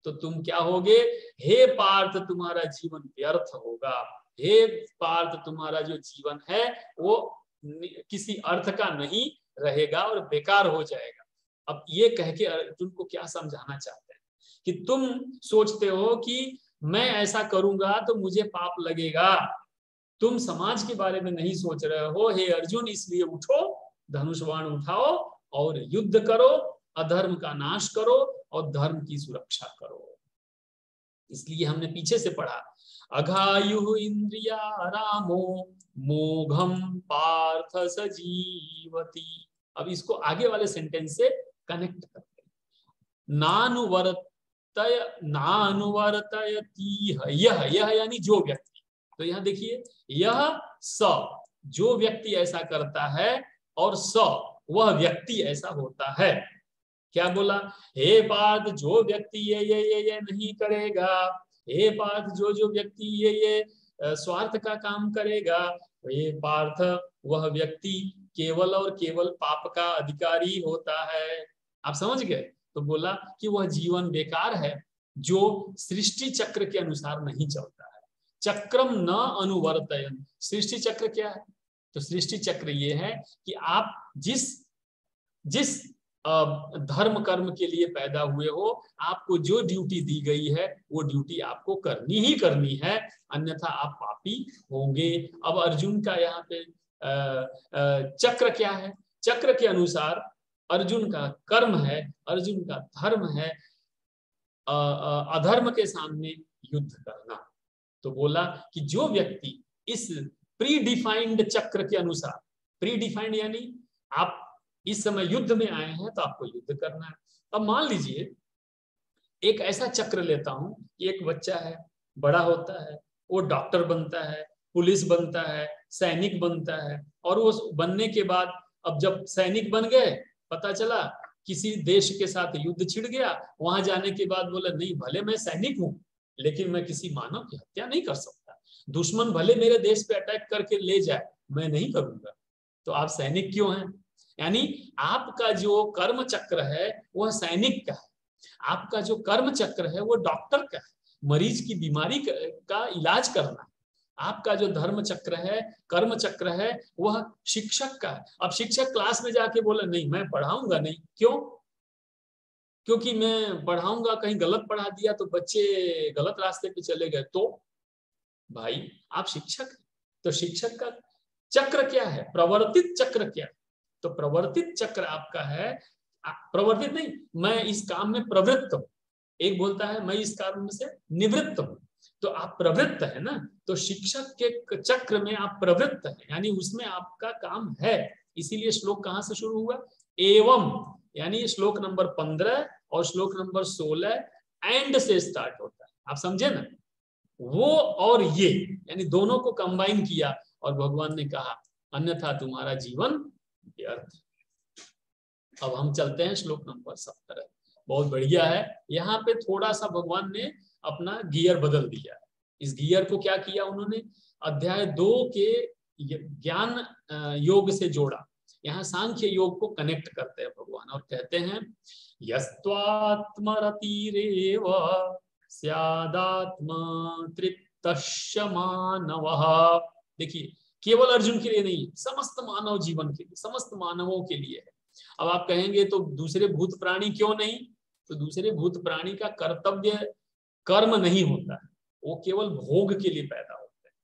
तो तुम क्या होगे, हे पार्थ तुम्हारा जीवन व्यर्थ होगा। हे पार्थ तुम्हारा जो जीवन है वो किसी अर्थ का नहीं रहेगा और बेकार हो जाएगा। अब ये कह के अर्जुन को क्या समझाना चाहते हैं कि तुम सोचते हो कि मैं ऐसा करूंगा तो मुझे पाप लगेगा, तुम समाज के बारे में नहीं सोच रहे हो। हे अर्जुन, इसलिए उठो, धनुष बाण उठाओ और युद्ध करो, अधर्म का नाश करो और धर्म की सुरक्षा करो। इसलिए हमने पीछे से पढ़ा, अघायु इंद्रिया रामो मोघम पार्थ सजीवति। अब इसको आगे वाले सेंटेंस से कनेक्ट करते हैं। नानुवर्तयति यह यानी जो व्यक्ति, तो यहां देखिए, यह स, जो व्यक्ति ऐसा करता है, और स, वह व्यक्ति ऐसा होता है। क्या बोला, हे पार्थ जो व्यक्ति ये नहीं करेगा, हे पार्थ जो व्यक्ति ये स्वार्थ का काम करेगा, हे पार्थ वह व्यक्ति केवल और केवल पाप का अधिकारी होता है। आप समझ गए। तो बोला कि वह जीवन बेकार है जो सृष्टि चक्र के अनुसार नहीं चलता है। चक्रम न अनुवर्तयन, सृष्टि चक्र क्या है, तो सृष्टि चक्र ये है कि आप जिस धर्म कर्म के लिए पैदा हुए हो, आपको जो ड्यूटी दी गई है वो ड्यूटी आपको करनी ही करनी है, अन्यथा आप पापी होंगे। अब अर्जुन का यहाँ पे चक्र क्या है, चक्र के अनुसार अर्जुन का कर्म है, अर्जुन का धर्म है अधर्म के सामने युद्ध करना। तो बोला कि जो व्यक्ति इस प्री डिफाइंड चक्र के अनुसार, प्री डिफाइंड यानी आप इस समय युद्ध में आए हैं तो आपको युद्ध करना है। अब मान लीजिए एक ऐसा चक्र लेता हूं कि एक बच्चा है, बड़ा होता है, वो डॉक्टर बनता है, पुलिस बनता है, सैनिक बनता है, और वो बनने के बाद अब जब सैनिक बन गए, पता चला किसी देश के साथ युद्ध छिड़ गया, वहां जाने के बाद बोला नहीं, भले मैं सैनिक हूं लेकिन मैं किसी मानव की हत्या नहीं कर सकता, दुश्मन भले मेरे देश पे अटैक करके ले जाए, मैं नहीं करूंगा। तो आप सैनिक क्यों हैं, यानी आपका जो कर्म चक्र है वह सैनिक का है, आपका जो कर्म चक्र है वो डॉक्टर का है, मरीज की बीमारी का इलाज करना। आपका जो धर्म चक्र है, कर्म चक्र है, वह शिक्षक का है। अब शिक्षक क्लास में जाके बोला नहीं मैं पढ़ाऊंगा नहीं, क्यों, क्योंकि मैं पढ़ाऊंगा कहीं गलत पढ़ा दिया तो बच्चे गलत रास्ते पे चले गए, तो भाई आप शिक्षक हैं। तो शिक्षक का चक्र क्या है, प्रवर्तित चक्र क्या है, तो प्रवर्तित चक्र आपका है, प्रवर्तित नहीं, मैं इस काम में प्रवृत्त हूं, एक बोलता है मैं इस काम से निवृत्त हूं, तो आप प्रवृत्त है ना। तो शिक्षक के चक्र में आप प्रवृत्त है, यानी उसमें आपका काम है। इसीलिए श्लोक कहां से शुरू हुआ, एवं, यानी श्लोक नंबर 15 और श्लोक नंबर 16 एंड से स्टार्ट होता है। आप समझे ना, वो और ये यानी दोनों को कंबाइन किया और भगवान ने कहा अन्यथा तुम्हारा जीवन व्यर्थ। अब हम चलते हैं श्लोक नंबर 17। बहुत बढ़िया है। यहाँ पे थोड़ा सा भगवान ने अपना गियर बदल दिया है। इस गियर को क्या किया उन्होंने, अध्याय 2 के ज्ञान योग से जोड़ा। यहाँ सांख्य योग को कनेक्ट करते हैं भगवान और कहते हैं यस्त्वात्मरतिरेव स्यादात्म तृप्तश्च मानवः। देखिए केवल अर्जुन के लिए नहीं, समस्त मानव जीवन के लिए, समस्त मानवों के लिए है। अब आप कहेंगे तो दूसरे भूत प्राणी क्यों नहीं, तो दूसरे भूत प्राणी का कर्तव्य कर्म नहीं होता है, वो केवल भोग के लिए पैदा होते हैं।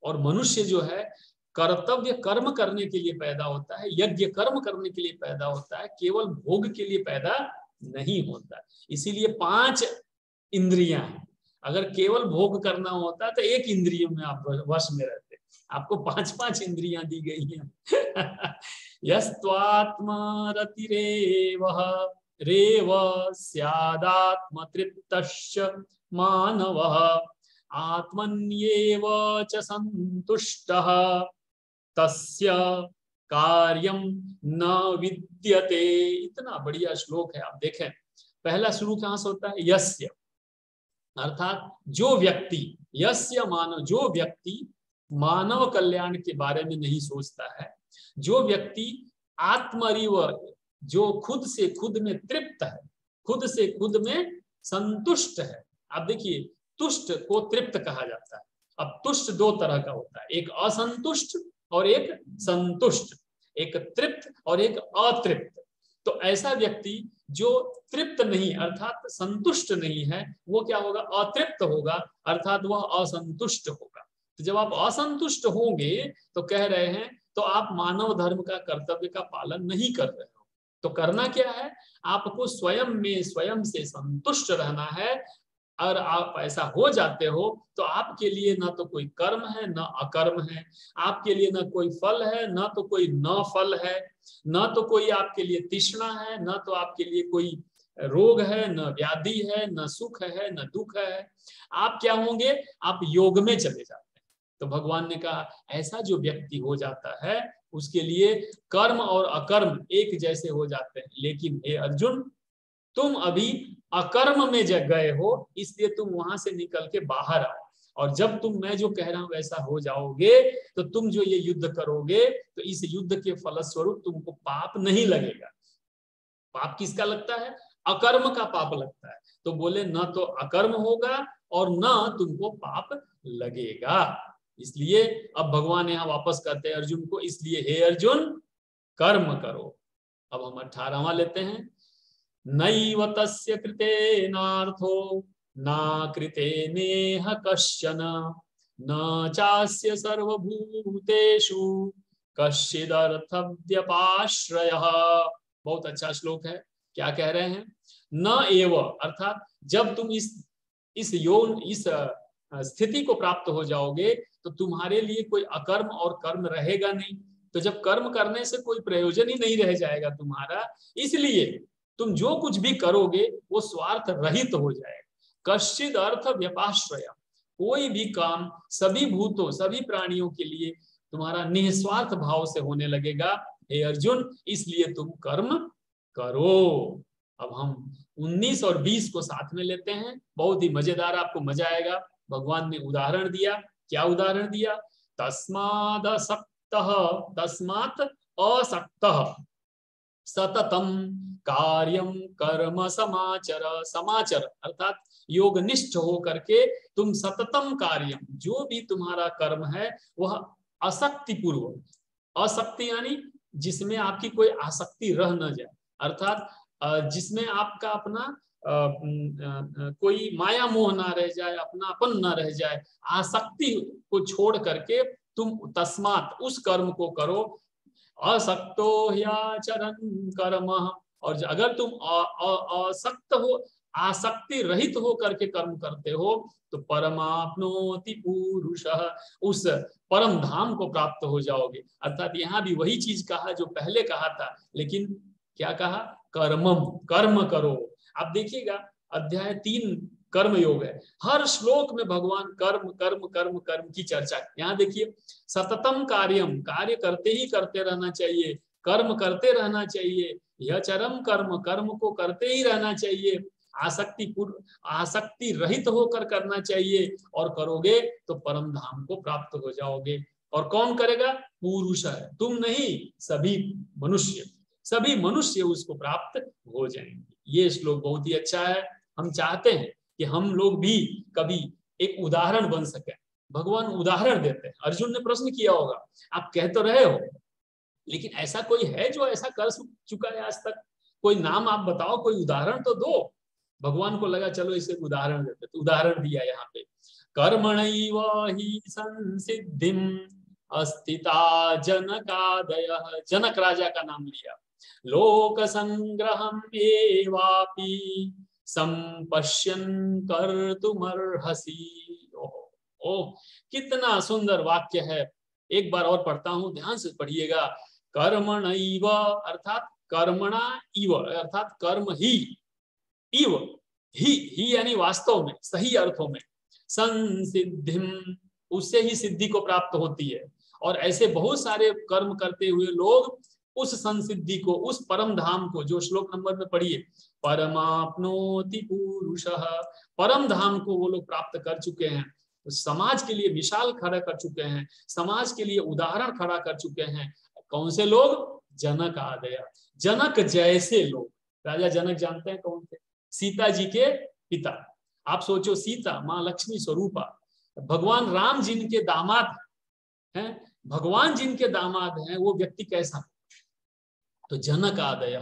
और मनुष्य जो है कर्तव्य कर्म करने के लिए पैदा होता है, यज्ञ कर्म करने के लिए पैदा होता है, केवल भोग के लिए पैदा नहीं होता। इसीलिए 5 इंद्रियां हैं। अगर केवल भोग करना होता तो एक इंद्रिय में आप वश में रहते, आपको 5-5 इंद्रियां दी गई हैं। यस्त्वात्मरतिरेव रेव स्यादात्म तृप्तश्च मानवः आत्मन्येव च संतुष्टः तस्य कार्यम न विद्यते। इतना बढ़िया श्लोक है। आप देखें पहला शुरू कहां से होता है, यस्य, अर्थात जो व्यक्ति, यस्य मानव, जो व्यक्ति मानव कल्याण के बारे में नहीं सोचता है, जो व्यक्ति आत्मरिव, जो खुद से खुद में तृप्त है, खुद से खुद में संतुष्ट है। आप देखिए तुष्ट को तृप्त कहा जाता है। अब तुष्ट 2 तरह का होता है, एक असंतुष्ट और एक संतुष्ट, एक तृप्त और एक अतृप्त। तो ऐसा व्यक्ति जो तृप्त नहीं अर्थात संतुष्ट नहीं है, वो क्या होगा, अतृप्त होगा, अर्थात वह असंतुष्ट होगा। तो जब आप असंतुष्ट होंगे तो कह रहे हैं तो आप मानव धर्म का कर्तव्य का पालन नहीं कर रहे हो। तो करना क्या है, आपको स्वयं में स्वयं से संतुष्ट रहना है। और आप ऐसा हो जाते हो तो आपके लिए ना तो कोई कर्म है ना अकर्म है, आपके लिए ना कोई फल है ना तो कोई न फल है, ना तो कोई आपके लिए तृष्णा है, ना तो आपके लिए कोई रोग है, न व्याधि है, न सुख है, न दुख है। आप क्या होंगे, आप योग में चले जाते हैं। तो भगवान ने कहा ऐसा जो व्यक्ति हो जाता है उसके लिए कर्म और अकर्म एक जैसे हो जाते हैं। लेकिन हे अर्जुन, तुम अभी अकर्म में गए हो, इसलिए तुम वहां से निकल के बाहर आओ। और जब तुम मैं जो कह रहा हूं वैसा हो जाओगे तो तुम जो ये युद्ध करोगे तो इस युद्ध के फलस्वरूप तुमको पाप नहीं लगेगा। पाप किसका लगता है, अकर्म का पाप लगता है। तो बोले न तो अकर्म होगा और न तुमको पाप लगेगा। इसलिए अब भगवान यहाँ वापस कहते हैं अर्जुन को, इसलिए हे अर्जुन कर्म करो। अब हम 18वां लेते हैं, नैव तस्य कृतेनार्थो न कृतेनेह कश्चन न चास्य सर्वभूतेषु कश्चिदर्थव्यपाश्रयः। बहुत अच्छा श्लोक है। क्या कह रहे हैं, न एव अर्थात जब तुम इस यौन इस स्थिति को प्राप्त हो जाओगे तो तुम्हारे लिए कोई अकर्म और कर्म रहेगा नहीं। तो जब कर्म करने से कोई प्रयोजन ही नहीं रह जाएगा तुम्हारा, इसलिए तुम जो कुछ भी करोगे वो स्वार्थ रहित हो जाएगा। कश्चिद अर्थ व्यपाश्रय, कोई भी काम सभी भूतों सभी प्राणियों के लिए तुम्हारा निस्वार्थ भाव से होने लगेगा। हे अर्जुन, इसलिए तुम कर्म करो। अब हम 19 और 20 को साथ में लेते हैं, बहुत ही मजेदार, आपको मजा आएगा। भगवान ने उदाहरण दिया। क्या उदाहरण दिया, तस्मात् असक्तः सततम कार्यम कर्म समाचर। समाचर अर्थात योगनिष्ठ हो करके तुम सततम कार्यम, जो भी तुम्हारा कर्म है वह आसक्ति पूर्वक, आसक्ति यानी जिसमें आपकी कोई आसक्ति रह न जाए, अर्थात जिसमें आपका अपना कोई माया मोह ना रह जाए, अपनापन ना रह जाए, आसक्ति को छोड़ करके तुम तस्मात उस कर्म को करो, असक्तो ह्याचरन् कर्म। और अगर तुम असक्त हो, आसक्ति रहित हो करके कर्म करते हो तो परमाप्नोति पुरुषः, उस परम धाम को प्राप्त हो जाओगे। अर्थात यहाँ भी वही चीज कहा जो पहले कहा था, लेकिन क्या कहा, कर्मम, कर्म करो। आप देखिएगा अध्याय 3 कर्म योग है, हर श्लोक में भगवान कर्म कर्म कर्म कर्म की चर्चा। यहाँ देखिए सततम कार्यम, कार्य करते ही करते रहना चाहिए, कर्म करते रहना चाहिए, यह चरम कर्म, कर्म को करते ही रहना चाहिए, आसक्ति रहित होकर करना चाहिए, और करोगे तो परम धाम को प्राप्त हो जाओगे। और कौन करेगा? पुरुष है, तुम नहीं, सभी मनुष्य उसको प्राप्त हो जाएंगे। ये श्लोक बहुत ही अच्छा है। हम चाहते हैं कि हम लोग भी कभी एक उदाहरण बन सके। भगवान उदाहरण देते हैं। अर्जुन ने प्रश्न किया होगा, आप कह तो रहे हो, लेकिन ऐसा कोई है जो ऐसा कर चुका है आज तक? कोई नाम आप बताओ, कोई उदाहरण तो दो। भगवान को लगा चलो इसे उदाहरण देते, तो उदाहरण दिया यहाँ पे, कर्मणैव हि संसिद्धिम अस्थिता जनकादयः, जनक राजा का नाम लिया, लोक संग्रहम एवापि संपश्यन् कर्तुमर्हसि। ओह, कितना सुंदर वाक्य है। एक बार और पढ़ता हूं, ध्यान से पढ़िएगा। कर्मणैव अर्थात कर्मणा इव अर्थात कर्म ही, इव ही यानी वास्तव में, सही अर्थों में, संसिद्धिम उससे ही सिद्धि को प्राप्त होती है। और ऐसे बहुत सारे कर्म करते हुए लोग उस संसिद्धि को, उस परम धाम को, जो श्लोक नंबर में पढ़िए, परमाप्नोति पुरुषः, परम धाम को वो लोग प्राप्त कर चुके हैं। समाज के लिए मिसाल खड़ा कर चुके हैं, समाज के लिए उदाहरण खड़ा कर चुके हैं। कौन से लोग? जनक आदय, जनक जैसे लोग। राजा जनक जानते हैं कौन थे? सीता जी के पिता। आप सोचो, सीता माँ लक्ष्मी स्वरूपा, भगवान राम जिनके दामाद हैं, भगवान जिनके दामाद हैं, वो व्यक्ति कैसा? तो जनक आदय,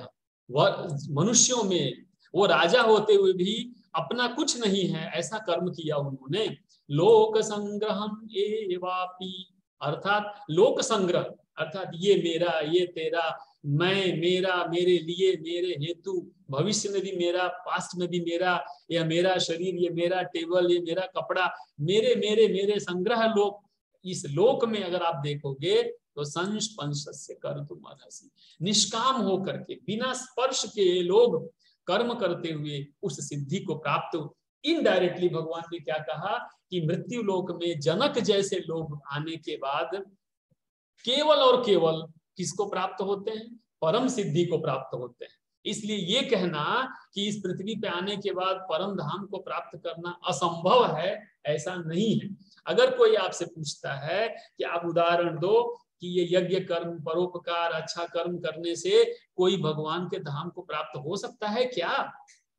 मनुष्यों में वो राजा होते हुए भी अपना कुछ नहीं है, ऐसा कर्म किया उन्होंने। लोक संग्रहम एवापि अर्थात लोक संग्रह अर्थात ये मेरा, ये तेरा, मैं, मेरा, मेरे लिए, मेरे हेतु, भविष्य में भी मेरा, पास्ट में भी मेरा, या मेरा शरीर, ये मेरा टेबल, ये मेरा कपड़ा, मेरे मेरे मेरे संग्रह लोक। इस लोक में अगर आप देखोगे तो संस्पर्शस्य कर्तुमर्हसि, निष्काम होकर के, बिना स्पर्श के लोग कर्म करते हुए उस सिद्धि को प्राप्त। इनडायरेक्टली भगवान ने क्या कहा कि मृत्यु लोक में जनक जैसे लोग आने के बाद केवल और केवल किसको प्राप्त होते हैं? परम सिद्धि को प्राप्त होते हैं। इसलिए ये कहना कि इस पृथ्वी पे आने के बाद परम धाम को प्राप्त करना असंभव है, ऐसा नहीं है। अगर कोई आपसे पूछता है कि आप उदाहरण दो कि ये यज्ञ कर्म, परोपकार, अच्छा कर्म करने से कोई भगवान के धाम को प्राप्त हो सकता है क्या?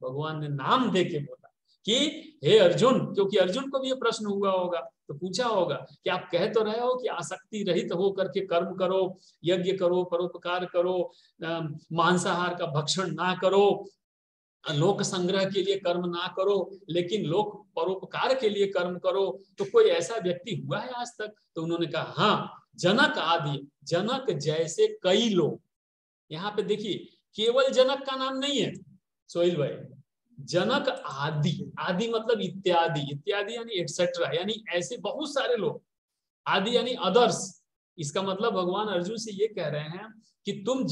भगवान ने नाम दे के बोला कि हे अर्जुन, क्योंकि अर्जुन को भी ये प्रश्न हुआ होगा, तो पूछा होगा कि आप कह तो रहे हो कि आसक्ति रहित होकर के कर्म करो, यज्ञ करो, परोपकार करो, मांसाहार का भक्षण ना करो, लोक संग्रह के लिए कर्म ना करो, लेकिन लोक परोपकार के लिए कर्म करो, तो कोई ऐसा व्यक्ति हुआ है आज तक? तो उन्होंने कहा हाँ, जनक आदि, जनक जैसे कई लोग। यहाँ पे देखिए, केवल जनक का नाम नहीं है सोहेल भाई, जनक आदि, आदि मतलब इत्यादि, इत्यादि यानी एक्सेट्रा, यानी ऐसे बहुत सारे लोग, आदि यानी अदर्स। इसका मतलब भगवान अर्जुन से ये कह रहे हैं कि तुम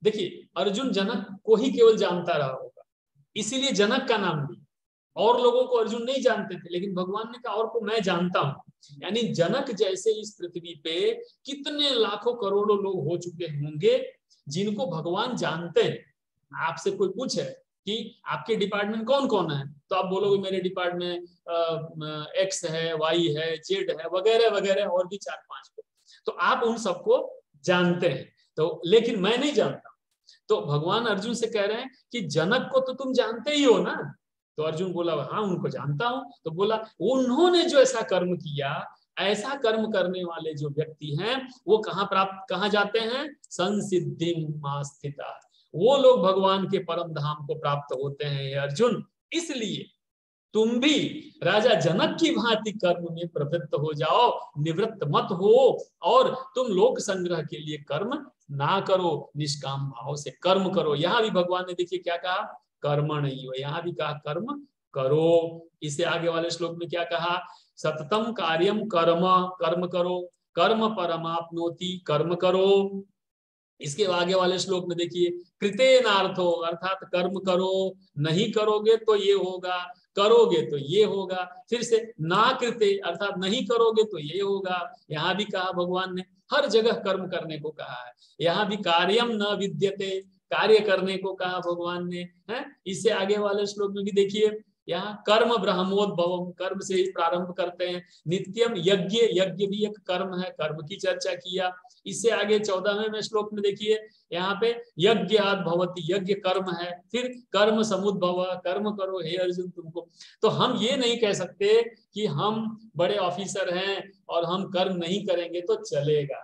देखिए, अर्जुन जनक को ही केवल जानता रहा होगा, इसीलिए जनक का नाम दिया। और लोगों को अर्जुन नहीं जानते थे, लेकिन भगवान ने कहा और को मैं जानता हूं। यानी जनक जैसे इस पृथ्वी पे कितने लाखों करोड़ों लोग हो चुके होंगे जिनको भगवान जानते हैं। आपसे कोई पूछे कि आपके डिपार्टमेंट कौन कौन है, तो आप बोलोगे मेरे डिपार्टमेंट एक्स है, वाई है, जेड है, वगैरह वगैरह, और भी 4-5 को, तो आप उन सबको जानते हैं, तो लेकिन मैं नहीं जानता। तो भगवान अर्जुन से कह रहे हैं कि जनक को तो तुम जानते ही हो ना? तो अर्जुन बोला हाँ, उनको जानता हूं। तो बोला उन्होंने जो ऐसा कर्म किया, ऐसा कर्म करने वाले जो व्यक्ति हैं, वो कहाँ जाते हैं? संसिद्धिम स्थिता, वो लोग भगवान के परम धाम को प्राप्त होते हैं अर्जुन। इसलिए तुम भी राजा जनक की भांति कर्म में प्रवृत्त हो जाओ, निवृत्त मत हो, और तुम लोक संग्रह के लिए कर्म ना करो, निष्काम भाव से कर्म करो। यहाँ भी भगवान ने देखिए क्या कहा, कर्म नहीं हो, यहाँ भी कहा कर्म करो। इसे आगे वाले श्लोक में क्या कहा, सततम कार्यम कर्म, कर्म करो, कर्म परमाप्नोति, कर्म करो। इसके आगे वाले श्लोक में देखिए, कृतेनार्थो अर्थात कर्म करो, नहीं करोगे तो ये होगा, करोगे तो ये होगा। फिर से ना कृते अर्थात नहीं करोगे तो ये होगा। यहाँ भी कहा भगवान ने, हर जगह कर्म करने को कहा है। यहाँ भी कार्यम न विद्यते, कार्य करने को कहा भगवान ने है। इससे आगे वाले श्लोक में भी देखिए, यहाँ कर्म ब्रह्मोद्भवम, कर्म से ही प्रारंभ करते हैं। नित्यम यज्ञ, यज्ञ भी एक कर्म है, कर्म की चर्चा किया। इससे आगे 14वें श्लोक में देखिए, यहाँ पे यज्ञात् भवति, यज्ञ कर्म है। फिर कर्म समुद्भव, कर्म करो हे अर्जुन तुमको। तो हम ये नहीं कह सकते कि हम बड़े ऑफिसर हैं और हम कर्म नहीं करेंगे तो चलेगा।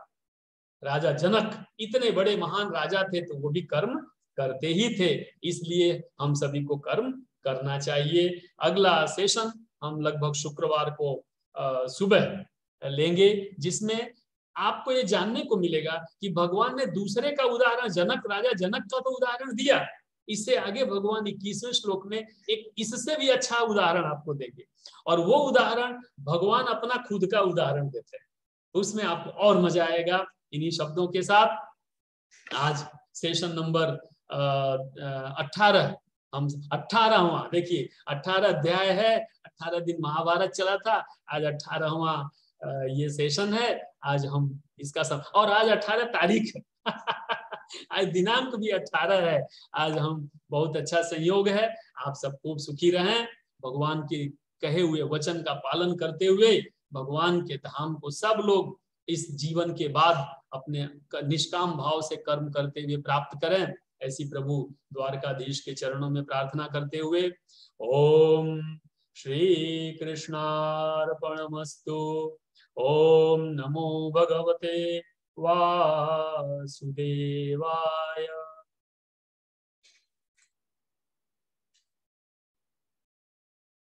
राजा जनक इतने बड़े महान राजा थे तो वो भी कर्म करते ही थे, इसलिए हम सभी को कर्म करना चाहिए। अगला सेशन हम लगभग शुक्रवार को सुबह लेंगे, जिसमें आपको ये जानने को मिलेगा कि भगवान ने दूसरे का उदाहरण, जनक, राजा जनक का तो उदाहरण दिया, इससे आगे भगवान 21वें श्लोक में एक इससे भी अच्छा उदाहरण आपको देंगे। और वो उदाहरण भगवान अपना खुद का उदाहरण देते हैं, उसमें आपको और मजा आएगा। इन्हीं शब्दों के साथ आज सेशन नंबर 18, हम 18वां, देखिए 18 अध्याय है, 18 दिन महाभारत चला था, आज 18वां ये सेशन है। आज हम इसका सब, और आज 18 तारीख है आज दिनांक भी 18 है। आज हम बहुत अच्छा संयोग है, आप सब खूब सुखी रहें, भगवान के कहे हुए वचन का पालन करते हुए भगवान के धाम को सब लोग इस जीवन के बाद अपने निष्काम भाव से कर्म करते हुए प्राप्त करें, ऐसी प्रभु द्वारकाधीश के चरणों में प्रार्थना करते हुए ओम श्री कृष्णार्पणमस्तु। ओम नमो भगवते वासुदेवाय।